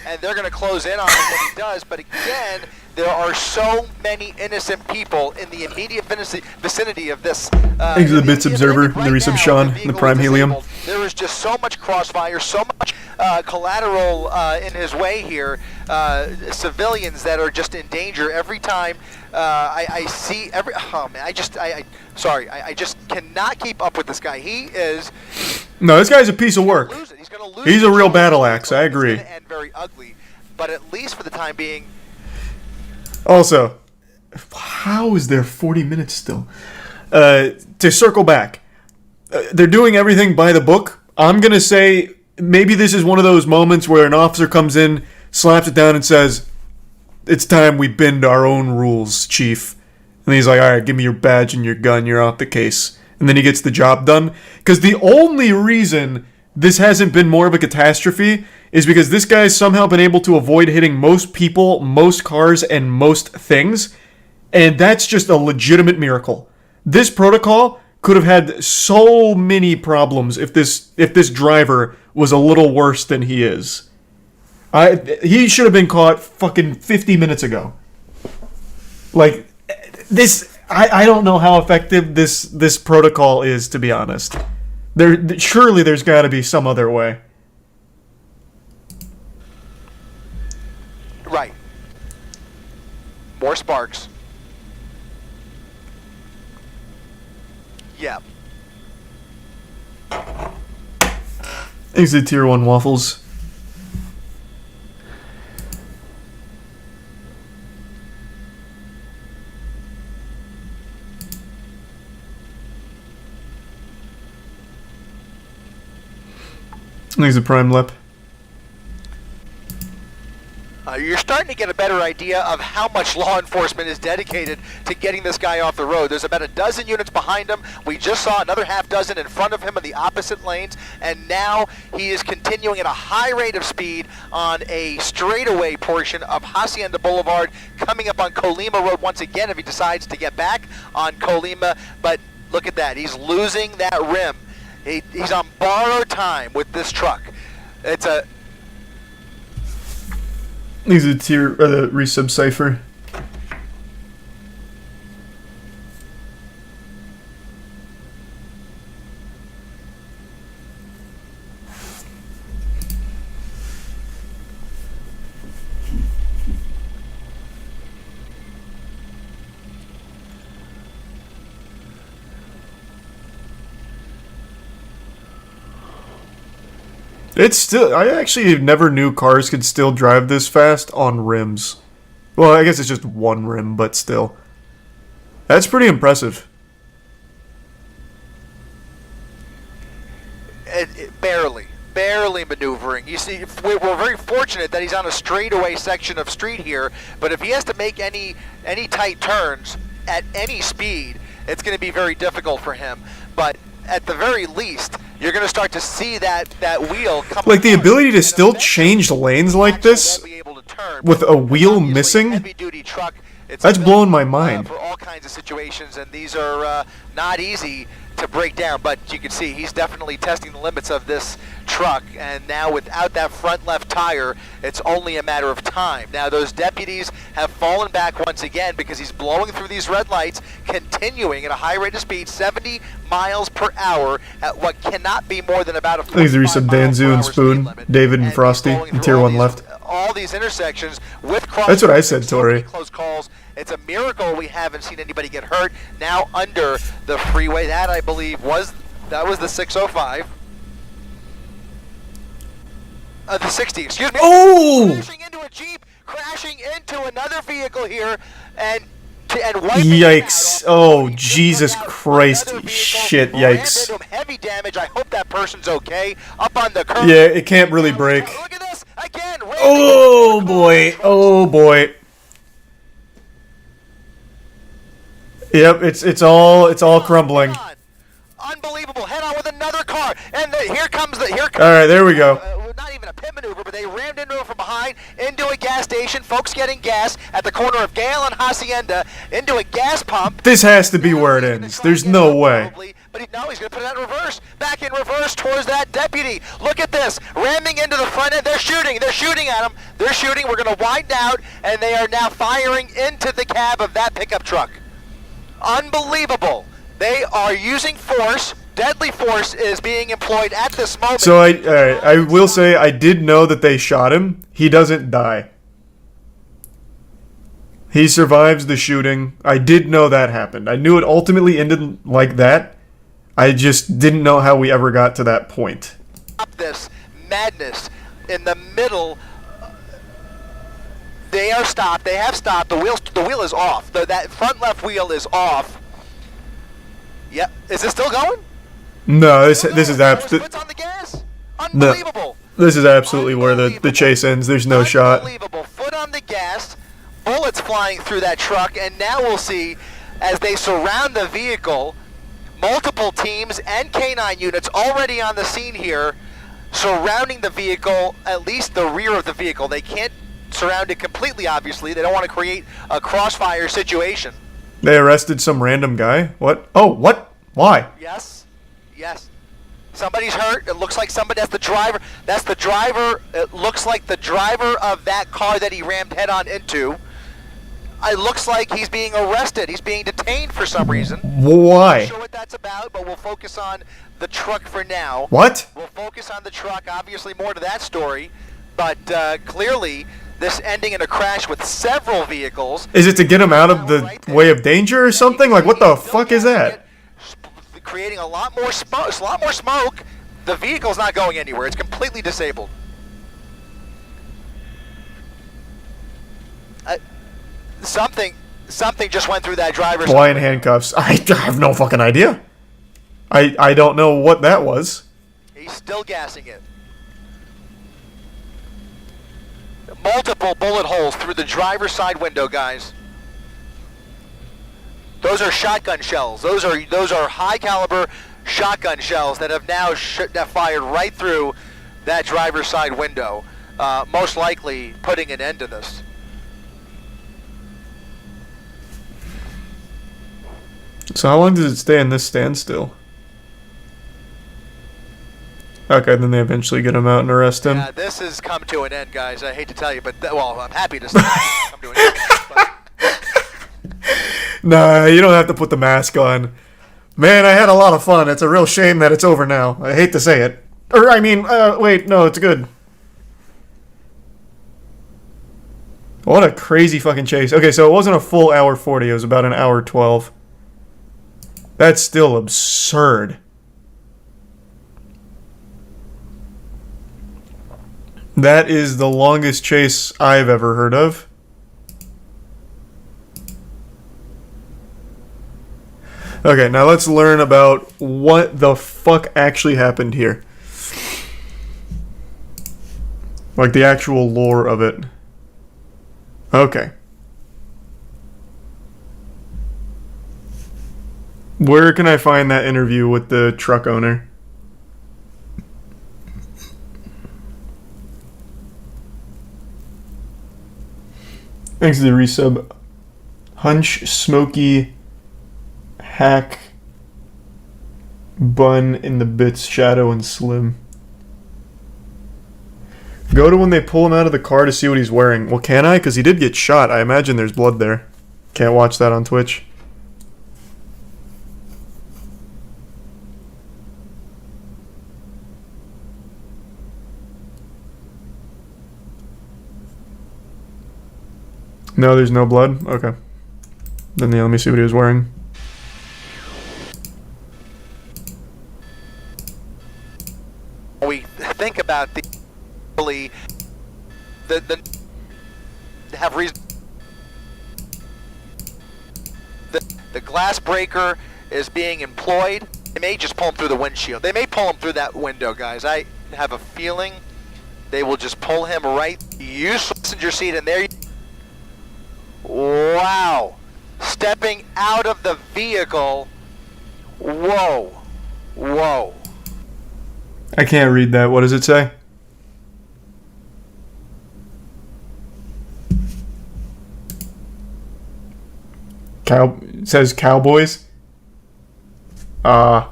And they're going to close in on him when he does. But again, there are so many innocent people in the immediate vicinity of this. Thanks to the Bits Observer, the Resub Sean, the Prime Helium. There is just so much crossfire, so much collateral in his way here. Civilians that are just in danger every time. I see every. Oh man, I just cannot keep up with this guy. He is. No, this guy's a piece of work. He's a real battle axe. I agree. And very ugly, but at least for the time being. Also, how is there 40 minutes still? To circle back, they're doing everything by the book. I'm gonna say maybe this is one of those moments where an officer comes in, slaps it down, and says, "It's time we bend our own rules, Chief." And he's like, "All right, give me your badge and your gun. You're off the case." And then he gets the job done. Because the only reason this hasn't been more of a catastrophe is because this guy's somehow been able to avoid hitting most people, most cars, and most things. And that's just a legitimate miracle. This protocol could have had so many problems if this driver was a little worse than he is. He should have been caught fucking 50 minutes ago. Like, this... I don't know how effective this protocol is, to be honest. Surely there's got to be some other way. Right. More sparks. Yeah. Thanks to Tier 1 Waffles. Thanks to Prime Lep. You're starting to get a better idea of how much law enforcement is dedicated to getting this guy off the road. There's about a dozen units behind him. We just saw another half dozen in front of him in the opposite lanes, and now he is continuing at a high rate of speed on a straightaway portion of Hacienda Boulevard, coming up on Colima Road once again if he decides to get back on Colima. But look at that. He's losing that rim. He's on borrowed time with this truck. It's a... These are tier resub cipher. It's still... I actually never knew cars could still drive this fast on rims. Well, I guess it's just one rim, but still. That's pretty impressive. Barely maneuvering. You see, we're very fortunate that he's on a straightaway section of street here, but if he has to make any tight turns at any speed, it's going to be very difficult for him. But at the very least, you're going to start to see that wheel come. Like, the ability to still change lanes like this with a wheel missing, that's blowing my mind. For all kinds of situations, and these are not easy to break down, but you can see he's definitely testing the limits of this truck, and now without that front left tire, it's only a matter of time. Now those deputies have fallen back once again because he's blowing through these red lights, continuing at a high rate of speed, 70 miles per hour at what cannot be more than about a 45 Danzu and Spoon, David and Frosty, and Tier 1 left. All these intersections with That's what I said, Tori. Close calls. It's a miracle we haven't seen anybody get hurt. Now under the freeway, that I believe was the 605. The 60, excuse me. Oh! Crashing into a Jeep, crashing into another vehicle here, and wiping yikes. it out. Oh, Jesus Christ. Shit, yikes. damage. I hope that person's okay. Up on the curb. Yeah, it can't really break. Look at this again. Oh boy. Oh boy. Yep, it's all crumbling. Unbelievable. Head on with another car. And here comes. All right, there we go. Not even a pit maneuver, but they rammed into it from behind, into a gas station. Folks getting gas at the corner of Gale and Hacienda, into a gas pump. This has to be where it ends. There's no way. Probably, but he's going to put it out in reverse. Back in reverse towards that deputy. Look at this. Ramming into the front end. They're shooting. They're shooting at him. They're shooting. We're going to widen out, and they are now firing into the cab of that pickup truck. Unbelievable. They are using force. Deadly force is being employed at this moment. So I will say I did know that they shot him. He doesn't die. He survives the shooting. I did know that happened. I knew it ultimately ended like that. I just didn't know how we ever got to that point. Stop this madness in the middle. They are stopped. They have stopped. The wheel is off. That front left wheel is off. Yep. Is this still going? No, this is absolutely. Foot's on the gas. Unbelievable. No, this is absolutely where the chase ends. There's no shot. Unbelievable. Foot on the gas. Bullets flying through that truck, and now we'll see as they surround the vehicle. Multiple teams and K9 units already on the scene here, surrounding the vehicle, at least the rear of the vehicle. They can't surround it completely, obviously. They don't want to create a crossfire situation. They arrested some random guy? What? Oh, what? Why? Yes. Yes. Somebody's hurt. It looks like somebody, that's the driver. That's the driver. It looks like the driver of that car that he rammed head on into. It looks like he's being arrested. He's being detained for some reason. Why? I'm not sure what that's about, but we'll focus on the truck for now. What? We'll focus on the truck. Obviously more to that story, but clearly this ending in a crash with several vehicles. Is it to get him out of the way of danger or something? Like, what the fuck is that? Creating a lot more smoke. The vehicle's not going anywhere. It's completely disabled. Something just went through that driver's. Why in handcuffs? I have no fucking idea. I don't know what that was. He's still gassing it. Multiple bullet holes through the driver's side window, guys. Those are shotgun shells. Those are high caliber shotgun shells that have now fired right through that driver's side window, most likely putting an end to this. So how long does it stay in this standstill? Okay, then they eventually get him out and arrest him. Yeah, this has come to an end, guys. I hate to tell you, but well, I'm happy to say it's come to an end. But Nah, you don't have to put the mask on. Man, I had a lot of fun. It's a real shame that it's over now. I hate to say it. Or, I mean, wait, no, it's good. What a crazy fucking chase. Okay, so it wasn't a full hour 40. It was about an hour 12. That's still absurd. That is the longest chase I've ever heard of. Okay, now let's learn about what the fuck actually happened here. Like the actual lore of it. Okay. Where can I find that interview with the truck owner? Thanks to the resub. Hunch, Smoky, Hack, Bun in the Bits, Shadow, and Slim. Go to when they pull him out of the car to see what he's wearing. Well, can I? Because he did get shot. I imagine there's blood there. Can't watch that on Twitch. No, there's no blood? Okay. Then yeah, let me see what he was wearing. we think about the have reason. The glass breaker is being employed. They may just pull him through the windshield. They may pull him through that window, guys. I have a feeling they will just pull him right. Use the passenger seat, and there you... Wow. Stepping out of the vehicle. Whoa. Whoa. I can't read that. What does it say? It says Cowboys. Go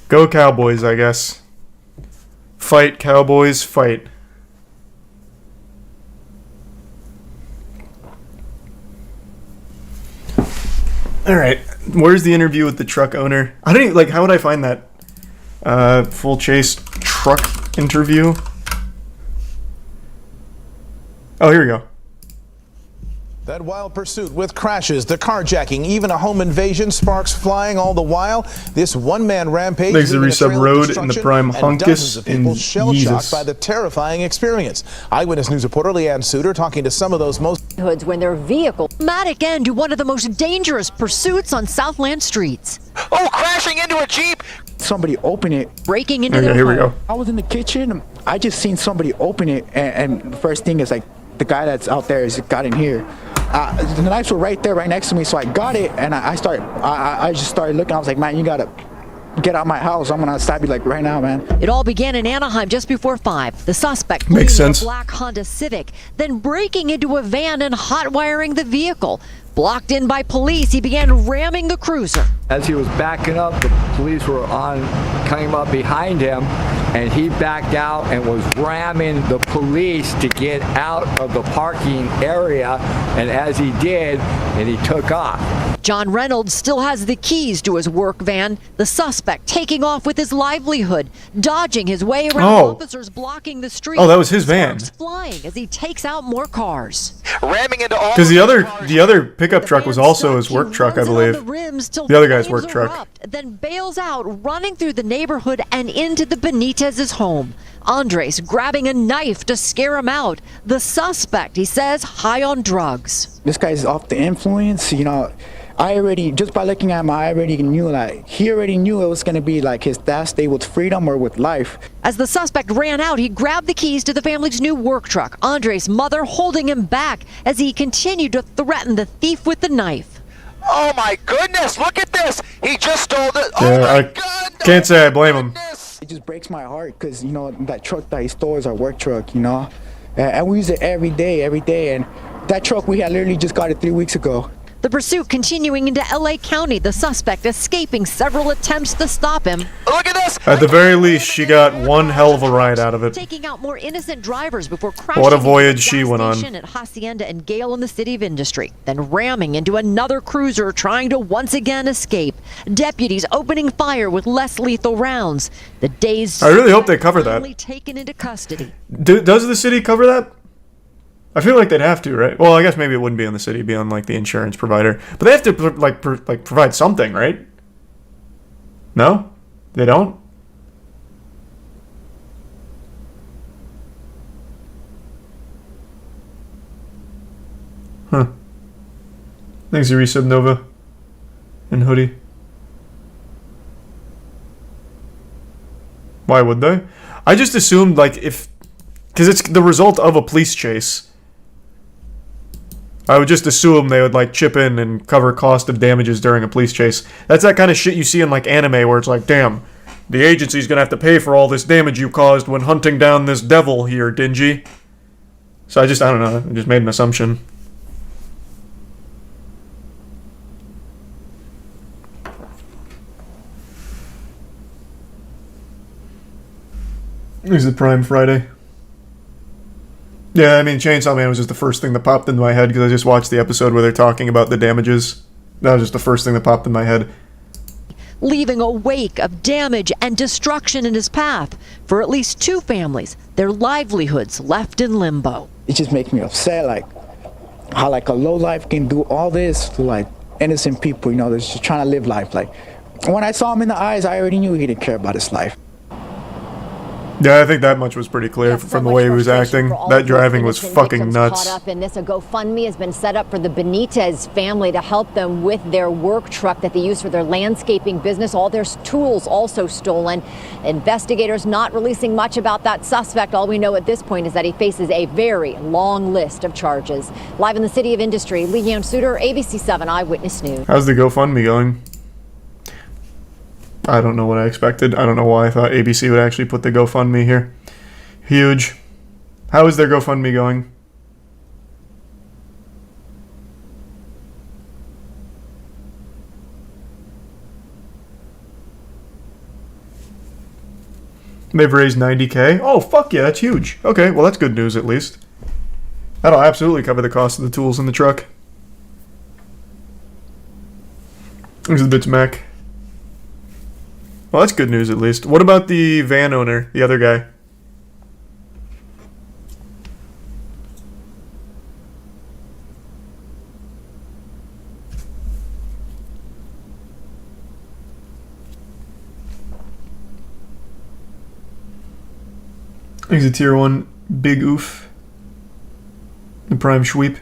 Cowboys, I guess. Fight, Cowboys, fight. Alright, where's the interview with the truck owner? I don't even, like, how would I find that? Full chase truck interview? Oh, here we go. That wild pursuit with crashes, the carjacking, even a home invasion, sparks flying all the while. This one-man rampage Makes the Resub Road in the prime hunkus in shell-shocked by the terrifying experience. Eyewitness News reporter Leanne Suter talking to some of those most hoods when their vehicle dramatic end to one of the most dangerous pursuits on Southland streets. Oh, crashing into a Jeep! Somebody open it. Breaking into Okay, their here we home. go. I was in the kitchen. I just seen somebody open it, and the first thing is like the guy that's out there has got in here. The knives were right there, right next to me, so I got it, and I just started looking. I was like, man, you gotta get out my house. I'm gonna stab you like right now, man. It all began in Anaheim just before 5. The suspect Makes fleeing in sense. a black Honda Civic, then breaking into a van and hot-wiring the vehicle. Blocked in by police, he began ramming the cruiser. As he was backing up, the police were coming up behind him, and he backed out and was ramming the police to get out of the parking area. And as he did, and he took off. John Reynolds still has the keys to his work van. The suspect taking off with his livelihood, dodging his way around officers blocking the street. Oh, that was his van. Sparks flying as he takes out more cars. Ramming into all... Because the other pickup truck was also his work truck, I believe. The other guy's work truck. Then bails out, running through the neighborhood and into the Benitez's home. Andres grabbing a knife to scare him out. The suspect, he says, high on drugs. This guy's off the influence, you know. Just by looking at him, I already knew, like, he already knew it was going to be like his last day with freedom or with life. As the suspect ran out, he grabbed the keys to the family's new work truck. Andres' mother holding him back as he continued to threaten the thief with the knife. Oh my goodness, look at this! He just stole the... Yeah, oh my I God! can't say I blame him. It just breaks my heart because, you know, that truck that he stole is our work truck, you know. And we use it every day. And that truck, we had literally just got it 3 weeks ago. The pursuit continuing into LA County, the suspect escaping several attempts to stop him. Look at this! At the very least, she got one hell of a ride out of it. Taking out more innocent drivers before crashing What a into voyage a she gas went on. station at Hacienda and Gale in the City of Industry, then ramming into another cruiser trying to once again escape. Deputies opening fire with less lethal rounds. The dazed... I really hope they cover that. ...finally taken into custody. Does the city cover that? I feel like they'd have to, right? Well, I guess maybe it wouldn't be on the city, it'd be on like the insurance provider. But they have to provide something, right? No? They don't? Huh. Thanks, Resub Nova and Hoodie. Why would they? I just assumed, like, because it's the result of a police chase. I would just assume they would, like, chip in and cover cost of damages during a police chase. That's that kind of shit you see in, like, anime where it's like, damn, the agency's gonna have to pay for all this damage you caused when hunting down this devil here, Dingy. So I don't know, I just made an assumption. This is Prime Friday. Yeah, I mean, Chainsaw Man was just the first thing that popped into my head because I just watched the episode where they're talking about the damages. That was just the first thing that popped in my head. Leaving a wake of damage and destruction in his path for at least 2 families, their livelihoods left in limbo. It just makes me upset, like, how, like, a lowlife can do all this to, like, innocent people, you know, that's just trying to live life. Like, when I saw him in the eyes, I already knew he didn't care about his life. Yeah, I think that much was pretty clear Yes, so from the much way he was frustration acting. for all That of these driving was innocent fucking victims nuts. Caught up in this, a GoFundMe has been set up for the Benitez family to help them with their work truck that they use for their landscaping business. All their tools also stolen. Investigators not releasing much about that suspect. All we know at this point is that he faces a very long list of charges. Live in the City of Industry, Leanne Suter, ABC 7 Eyewitness News. How's the GoFundMe going? I don't know what I expected. I don't know why I thought ABC would actually put the GoFundMe here. Huge. How is their GoFundMe going? They've raised 90K. Oh, fuck yeah, that's huge. Okay, well, that's good news at least. That'll absolutely cover the cost of the tools in the truck. There's the bits Mac. Well, that's good news at least. What about the van owner, the other guy? He's a tier 1 big oof. The prime sweep.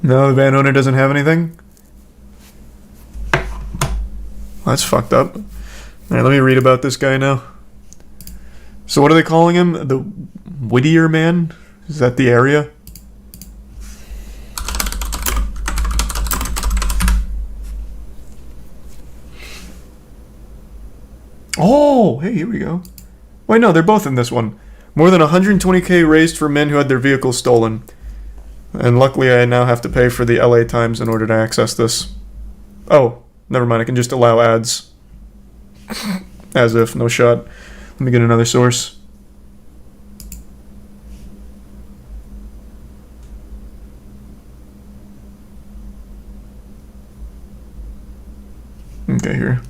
No, the van owner doesn't have anything? That's fucked up. Alright, let me read about this guy now. So what are they calling him? The Whittier man? Is that the area? Oh, hey, here we go. Wait, no, they're both in this one. More than 120K raised for men who had their vehicles stolen. And luckily I now have to pay for the LA Times in order to access this. Oh, never mind, I can just allow ads. As if, no shot. Let me get another source. Okay, here.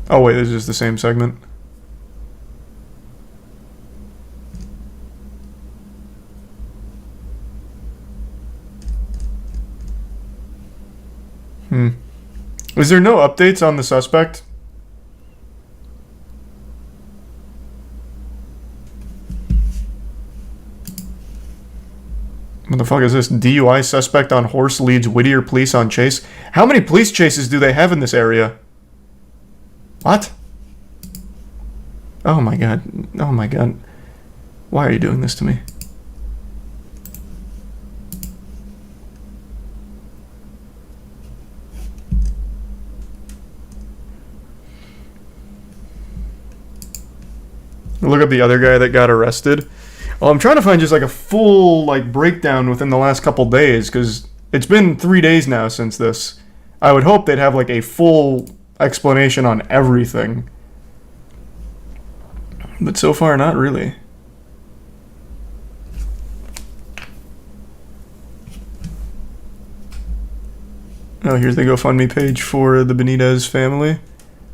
Oh wait, this is just the same segment. Is there no updates on the suspect? What the fuck is this? DUI suspect on horse leads Whittier police on chase. How many police chases do they have in this area? What? Oh my god. Oh my god. Why are you doing this to me? Look up the other guy that got arrested. Well, I'm trying to find just like a full like breakdown within the last couple days because it's been 3 days now since this. I would hope they'd have like a full explanation on everything. But so far, not really. Oh, here's the GoFundMe page for the Benitez family.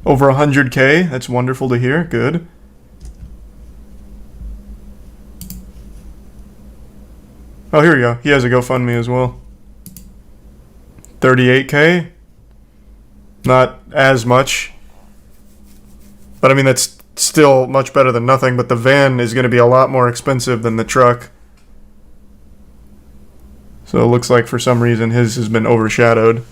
Over 100K. That's wonderful to hear. Good. Oh, here we go. He has a GoFundMe as well. 38K. Not as much. But I mean, that's still much better than nothing. But the van is going to be a lot more expensive than the truck. So it looks like for some reason his has been overshadowed.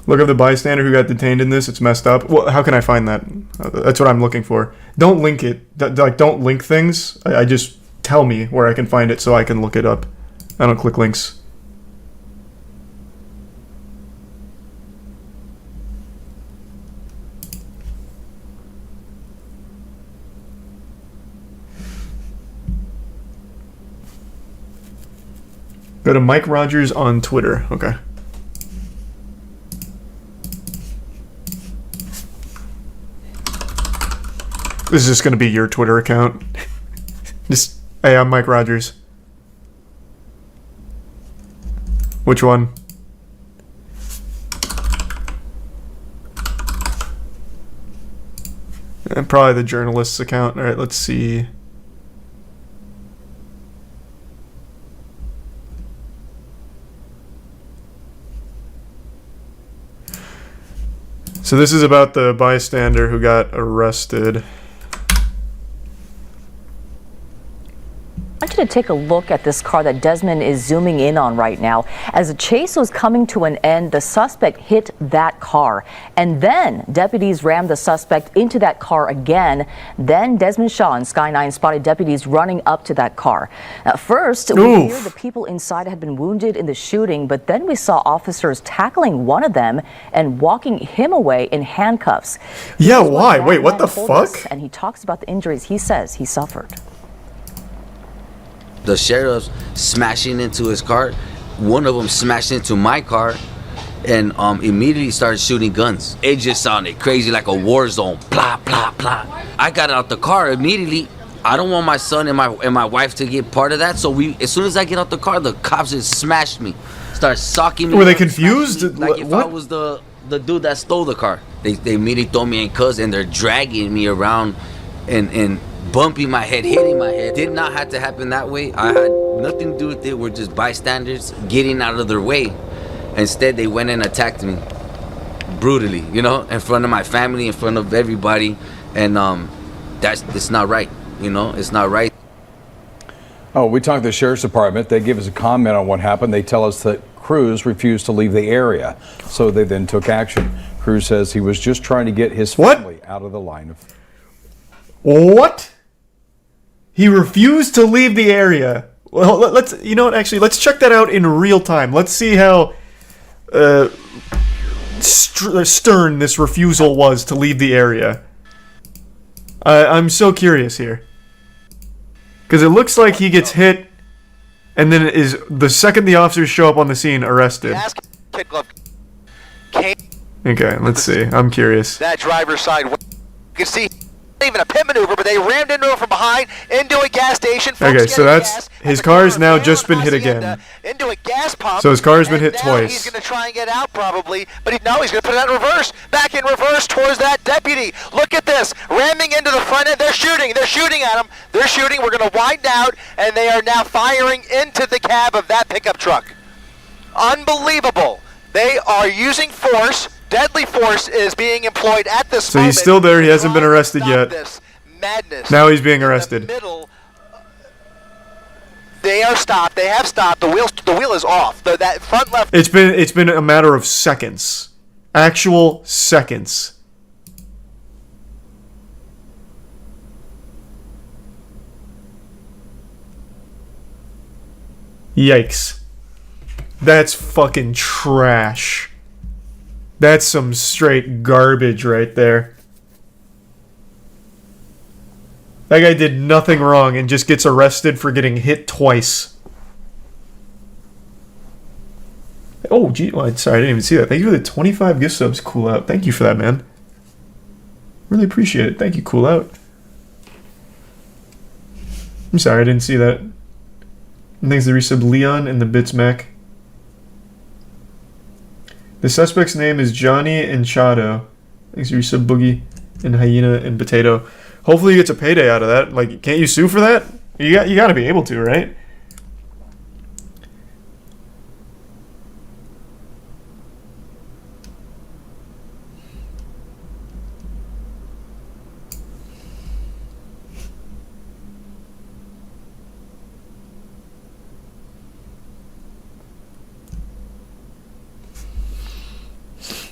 Look up the bystander who got detained in this. It's messed up. Well, how can I find that? That's what I'm looking for. Don't link it. Like, don't link things. I just tell me where I can find it so I can look it up. I don't click links. Go to Mike Rogers on Twitter. Okay. This is just going to be your Twitter account. Just, hey, I'm Mike Rogers. Which one? And probably the journalist's account. All right, let's see. So this is about the bystander who got arrested. I want you to take a look at this car that Desmond is zooming in on right now. As the chase was coming to an end, the suspect hit that car. And then deputies rammed the suspect into that car again. Then Desmond Shaw and Sky 9 spotted deputies running up to that car. At first, we heard the people inside had been wounded in the shooting, but then we saw officers tackling one of them and walking him away in handcuffs. Yeah, why? Wait, what the fuck? And he talks about the injuries he says he suffered. The sheriff's smashing into his car. One of them smashed into my car and immediately started shooting guns. It just sounded crazy, like a war zone. Blah, blah, blah. I got out the car immediately. I don't want my son and my wife to get part of that. So as soon as I get out the car, the cops just smashed me. Started socking me. Were they confused? Like if I was the dude that stole the car. They immediately throw me in cuffs and they're dragging me around and bumping my head, hitting my head. Did not have to happen that way. I had nothing to do with it. We're just bystanders getting out of their way. Instead, they went and attacked me brutally, you know, in front of my family, in front of everybody. And it's not right, you know, it's not right. Oh, we talked to the sheriff's department. They give us a comment on what happened. They tell us that Cruz refused to leave the area, so they then took action. Cruz says he was just trying to get his family out of the line of... What? He refused to leave the area. Well, let's, you know what, actually, let's check that out in real time. Let's see how stern this refusal was to leave the area. I'm so curious here. Because it looks like he gets hit, and then it is the second the officers show up on the scene, arrested. Okay, let's see. I'm curious. That driver's side, you can see even a pit maneuver, but they rammed into him from behind into a gas station. Okay, so that's his car's now just been hit again. Into a gas pump. So his car's been hit twice. He's going to try and get out probably, but he's going to put it in reverse, back in reverse towards that deputy. Look at this, ramming into the front end. They're shooting at him. They're shooting. We're going to wind out, and they are now firing into the cab of that pickup truck. Unbelievable. They are using force. Deadly force is being employed at this moment. So he's still there. He hasn't been arrested yet. This madness. Now he's being arrested. They are stopped. They have stopped. The wheel is off. That front left. It's been a matter of seconds. Actual seconds. Yikes. That's fucking trash. That's some straight garbage right there. That guy did nothing wrong and just gets arrested for getting hit twice. Oh, gee. Well, sorry, I didn't even see that. Thank you for the 25 gift subs, Cool Out. Thank you for that, man. Really appreciate it. Thank you, Cool Out. I'm sorry, I didn't see that. And thanks to the resub Leon and the Bits Mac. The suspect's name is Johnny and Chado. Thanks to the resub Boogie and Hyena and Potato. Hopefully he gets a payday out of that. Like, can't you sue for that? You got to be able to, right?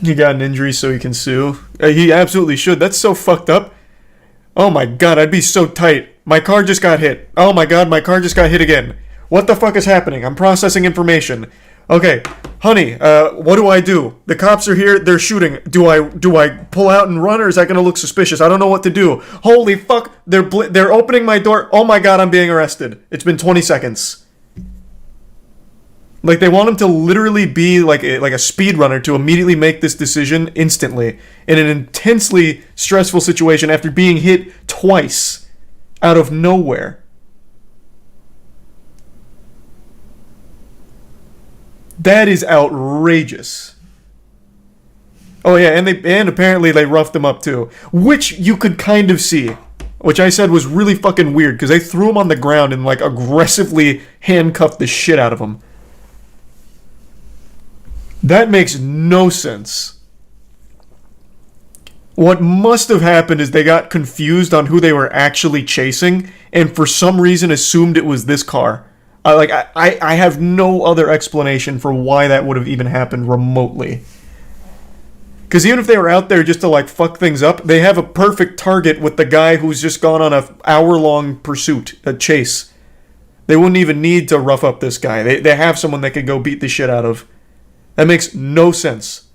He got an injury so he can sue. He absolutely should. That's so fucked up. Oh my god, I'd be so tight. My car just got hit. Oh my god, my car just got hit again. What the fuck is happening? I'm processing information. Okay, honey, what do I do? The cops are here, they're shooting. Do I pull out and run, or is that gonna look suspicious? I don't know what to do. Holy fuck, they're opening my door. Oh my god, I'm being arrested. It's been 20 seconds. Like, they want him to literally be like a speedrunner to immediately make this decision instantly in an intensely stressful situation after being hit twice out of nowhere. That is outrageous. Oh yeah, and apparently they roughed him up too, which you could kind of see, which I said was really fucking weird because they threw him on the ground and like aggressively handcuffed the shit out of him. That makes no sense. What must have happened is they got confused on who they were actually chasing and for some reason assumed it was this car. I have no other explanation for why that would have even happened remotely. Because even if they were out there just to like fuck things up, they have a perfect target with the guy who's just gone on a hour-long pursuit, a chase. They wouldn't even need to rough up this guy. They have someone they could go beat the shit out of. That makes no sense.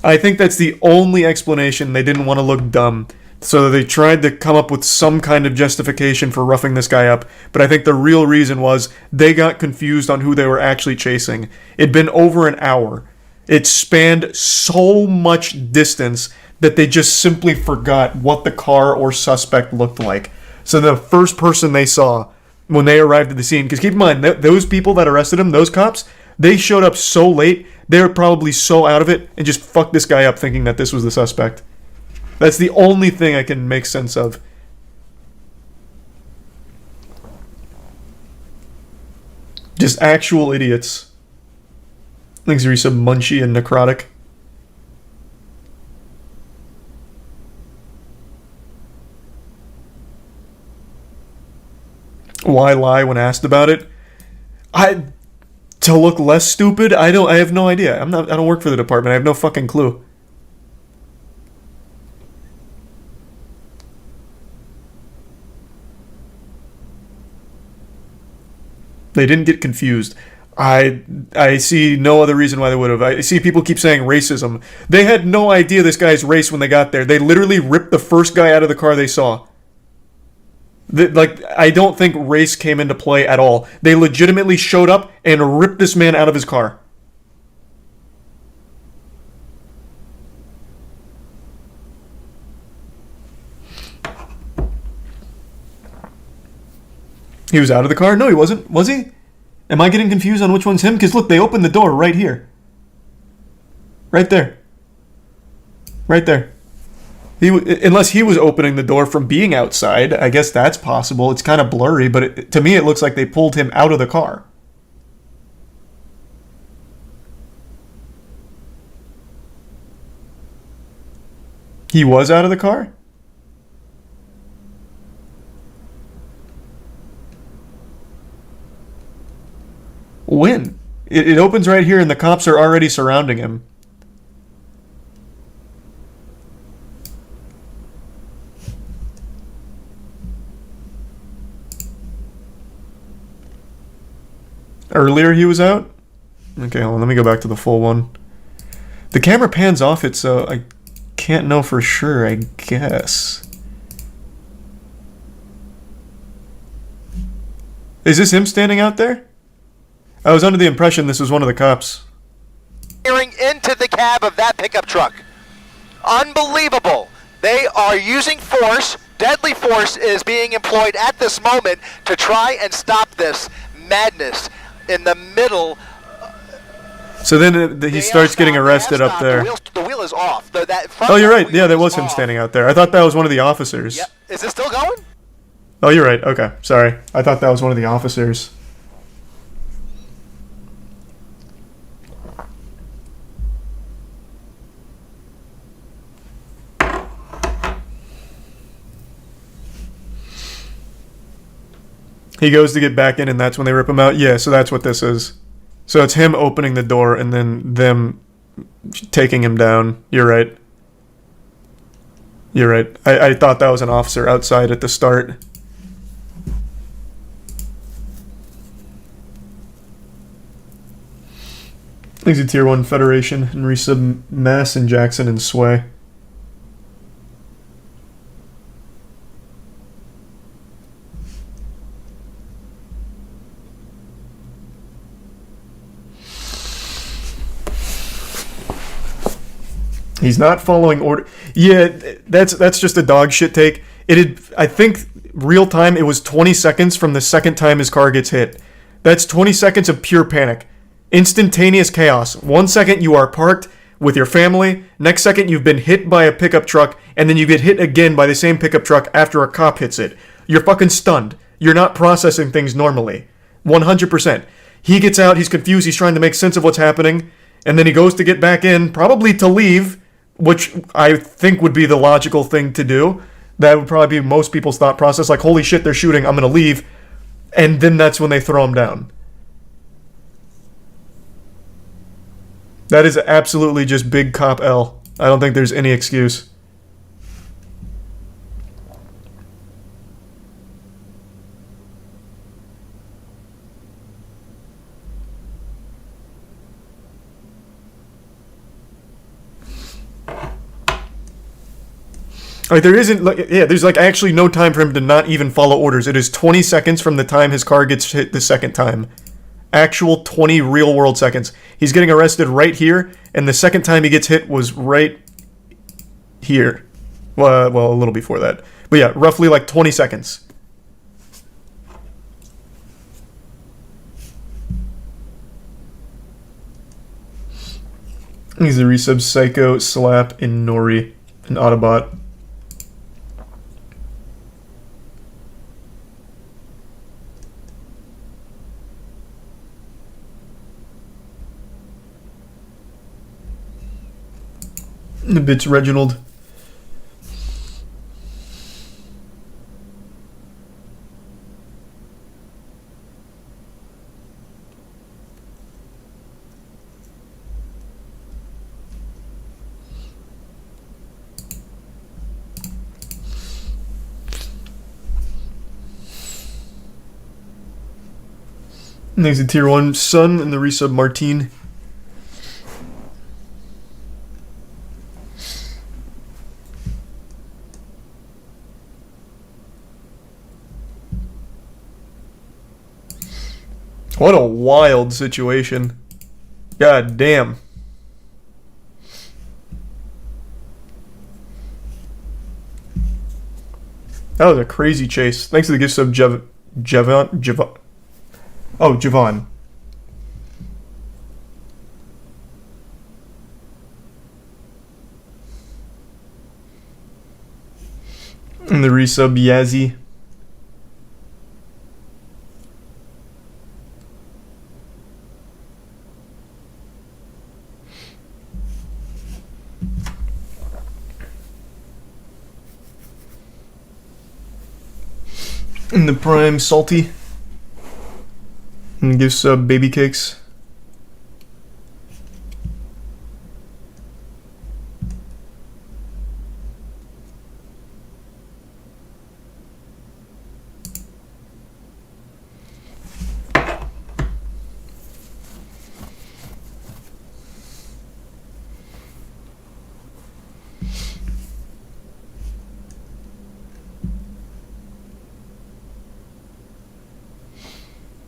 I think that's the only explanation. They didn't want to look dumb. So they tried to come up with some kind of justification for roughing this guy up. But I think the real reason was they got confused on who they were actually chasing. It'd been over an hour. It spanned so much distance that they just simply forgot what the car or suspect looked like. So the first person they saw when they arrived at the scene, because keep in mind, those people that arrested him, those cops, they showed up so late, they were probably so out of it and just fucked this guy up thinking that this was the suspect. That's the only thing I can make sense of. Just actual idiots. Thanks, Risa, munchy and necrotic. Why lie when asked about it? To look less stupid? I have no idea. I don't work for the department. I have no fucking clue. They didn't get confused. I see no other reason why they would have. I see people keep saying racism. They had no idea this guy's race when they got there. They literally ripped the first guy out of the car they saw. I don't think race came into play at all. They legitimately showed up and ripped this man out of his car. He was out of the car? No, he wasn't. Was he? Am I getting confused on which one's him? Because look, they opened the door right here. Right there. Right there. Unless he was opening the door from being outside. I guess that's possible. It's kind of blurry, but to me it looks like they pulled him out of the car. He was out of the car? When? It opens right here and the cops are already surrounding him. Earlier he was out? Okay, hold on, let me go back to the full one. The camera pans off it, so I can't know for sure, I guess. Is this him standing out there? I was under the impression this was one of the cops. Peering into the cab of that pickup truck. Unbelievable. They are using force. Deadly force is being employed at this moment to try and stop this madness in the middle. So then he starts getting arrested up there. The wheel is off. Oh, you're right. Yeah, there was him standing out there. I thought that was one of the officers. Yep. Is it still going? Oh, you're right. Okay, sorry. I thought that was one of the officers. He goes to get back in, and that's when they rip him out? Yeah, so that's what this is. So it's him opening the door, and then them taking him down. You're right. You're right. I thought that was an officer outside at the start. Thanks to Tier 1 Federation, and resub Mass and Jackson and Sway. He's not following order. Yeah, that's just a dog shit take. I think real time, it was 20 seconds from the second time his car gets hit. That's 20 seconds of pure panic. Instantaneous chaos. 1 second you are parked with your family, next second you've been hit by a pickup truck, and then you get hit again by the same pickup truck after a cop hits it. You're fucking stunned. You're not processing things normally. 100%. He gets out, he's confused, he's trying to make sense of what's happening, and then he goes to get back in, probably to leave, which I think would be the logical thing to do. That would probably be most people's thought process, like, holy shit, they're shooting, I'm gonna leave. And then that's when they throw him down. That is absolutely just big cop L. I don't think there's any excuse. Like, there isn't, like, yeah, there's like actually no time for him to not even follow orders. It is 20 seconds from the time his car gets hit the second time. Actual 20 real world seconds. He's getting arrested right here, and the second time he gets hit was right here. Well, a little before that. But yeah, roughly like 20 seconds. He's the resub Psycho, Slap, and Nori, and Autobot. The bitch Reginald. And there's a tier 1 Sun and the resub Martine. What a wild situation. God damn. That was a crazy chase. Thanks to the gift sub Javon. Oh, Javon. And the resub Yazzie. And the prime Salty. And gives baby cakes.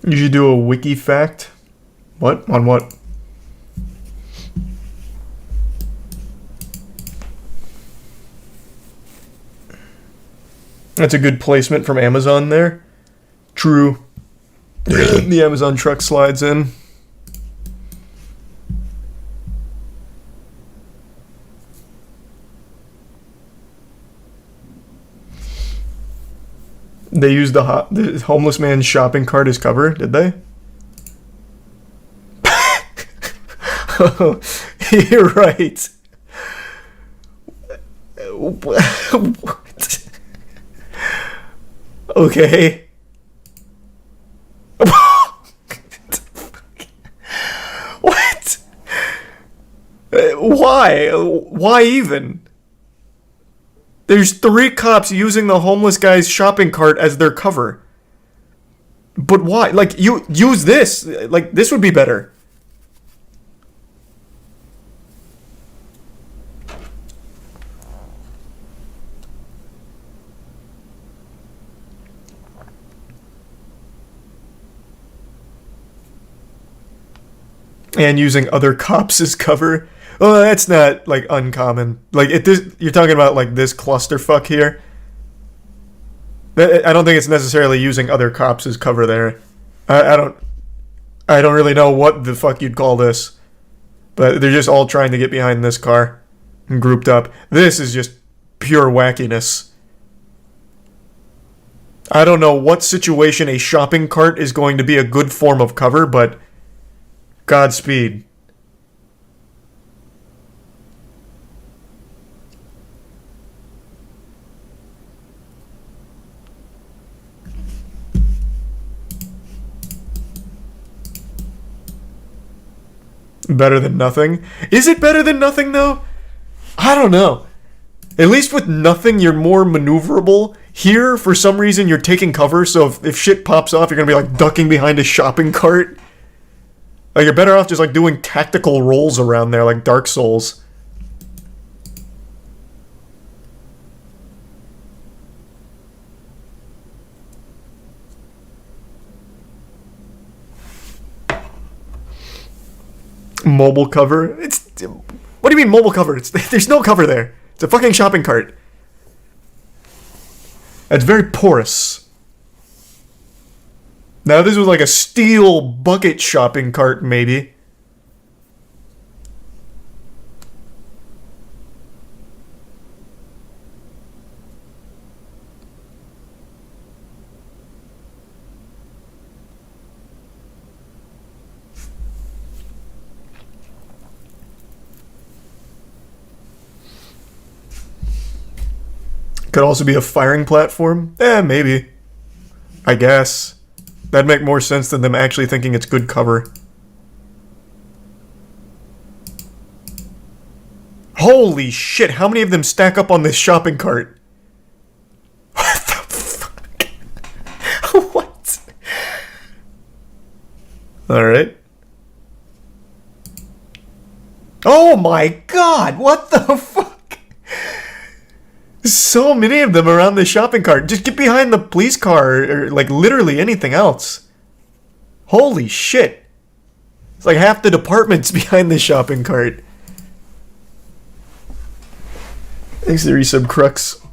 You should do a wiki fact. What? On what? That's a good placement from Amazon there. True. The Amazon truck slides in. They used the homeless man's shopping cart as cover, did they? Oh, you're right. What? Okay. What? Why? Why even? There's 3 cops using the homeless guy's shopping cart as their cover. But why? Like, you use this. Like, this would be better. And using other cops as cover. Well, that's not, like, uncommon. Like, you're talking about, like, this clusterfuck here. I don't think it's necessarily using other cops as cover there. I don't really know what the fuck you'd call this. But they're just all trying to get behind this car and grouped up. This is just pure wackiness. I don't know what situation a shopping cart is going to be a good form of cover, but Godspeed. Better than nothing? Is it better than nothing, though? I don't know. At least with nothing, you're more maneuverable. Here, for some reason, you're taking cover, so if shit pops off, you're gonna be, like, ducking behind a shopping cart. Like, you're better off just, like, doing tactical rolls around there, like Dark Souls. Mobile cover? What do you mean mobile cover? There's no cover there. It's a fucking shopping cart. It's very porous. Now this was like a steel bucket shopping cart, maybe. Could also be a firing platform? Maybe. I guess. That'd make more sense than them actually thinking it's good cover. Holy shit, how many of them stack up on this shopping cart? What the fuck? What? Alright. Oh my god, what the fuck? So many of them around the shopping cart. Just get behind the police car or like literally anything else. Holy shit. It's like half the department's behind the shopping cart. Thanks to the resub crux.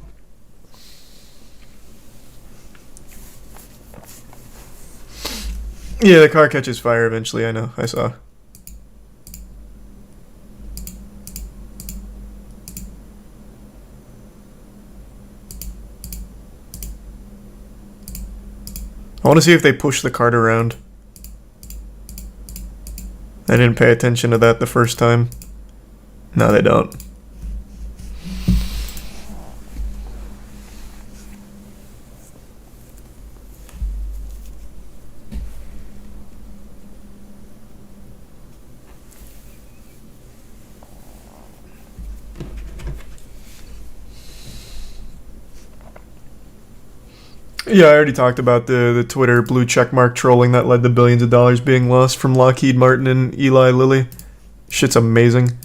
Yeah, the car catches fire eventually, I know. I saw. I want to see if they push the cart around. I didn't pay attention to that the first time. No, they don't. Yeah, I already talked about the Twitter blue checkmark trolling that led to billions of dollars being lost from Lockheed Martin and Eli Lilly. Shit's amazing.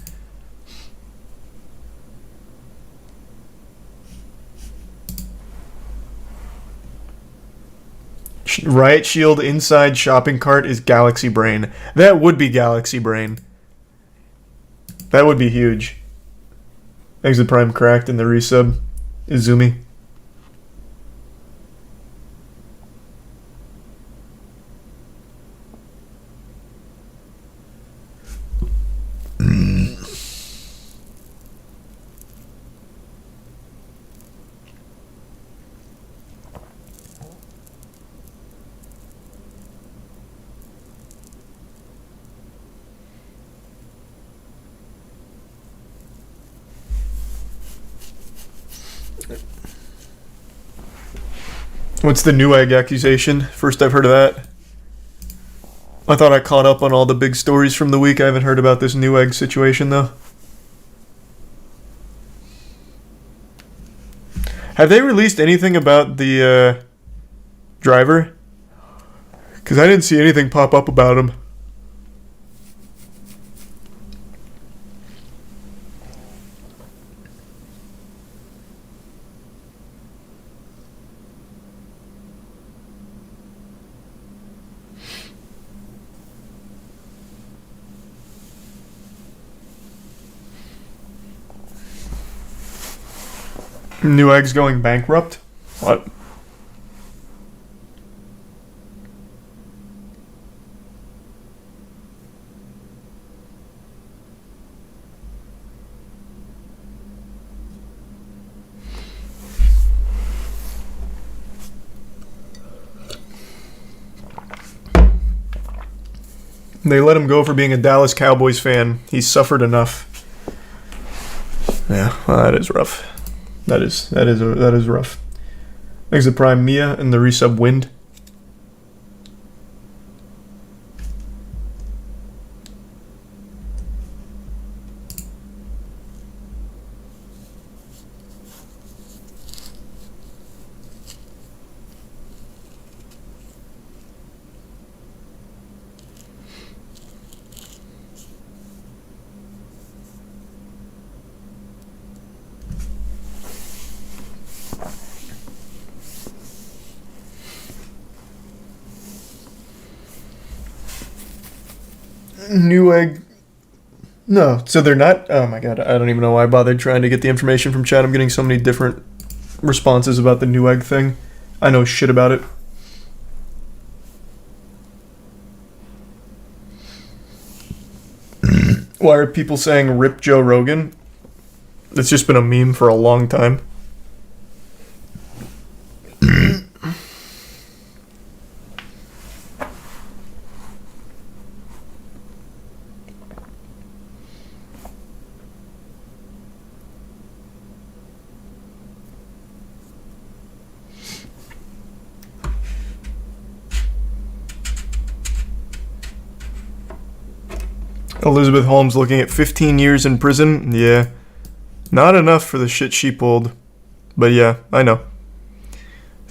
Riot Shield inside shopping cart is Galaxy Brain. That would be Galaxy Brain. That would be huge. Exit Prime cracked in the resub. Izumi. What's the Newegg accusation? First I've heard of that. I thought I caught up on all the big stories from the week. I haven't heard about this Newegg situation though. Have they released anything about the driver? Because I didn't see anything pop up about him. Newegg's going bankrupt? What? They let him go for being a Dallas Cowboys fan. He's suffered enough. Yeah, well, that is rough. That is rough. Thanks to Prime Mia and the resub Wind. Newegg. No, so they're not. Oh my god, I don't even know why I bothered trying to get the information from chat. I'm getting so many different responses about the Newegg thing. I know shit about it. Why are people saying rip Joe Rogan? It's just been a meme for a long time. Elizabeth Holmes looking at 15 years in prison. Yeah. Not enough for the shit she pulled. But yeah, I know.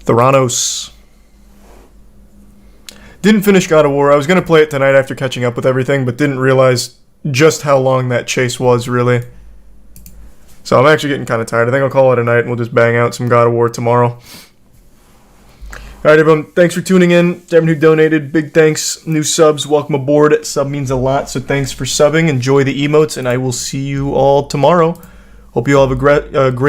Theranos. Didn't finish God of War. I was going to play it tonight after catching up with everything, but didn't realize just how long that chase was, really. So I'm actually getting kind of tired. I think I'll call it a night and we'll just bang out some God of War tomorrow. Alright everyone, thanks for tuning in. To everyone who donated, big thanks. New subs, welcome aboard. Sub means a lot, so thanks for subbing. Enjoy the emotes, and I will see you all tomorrow. Hope you all have a great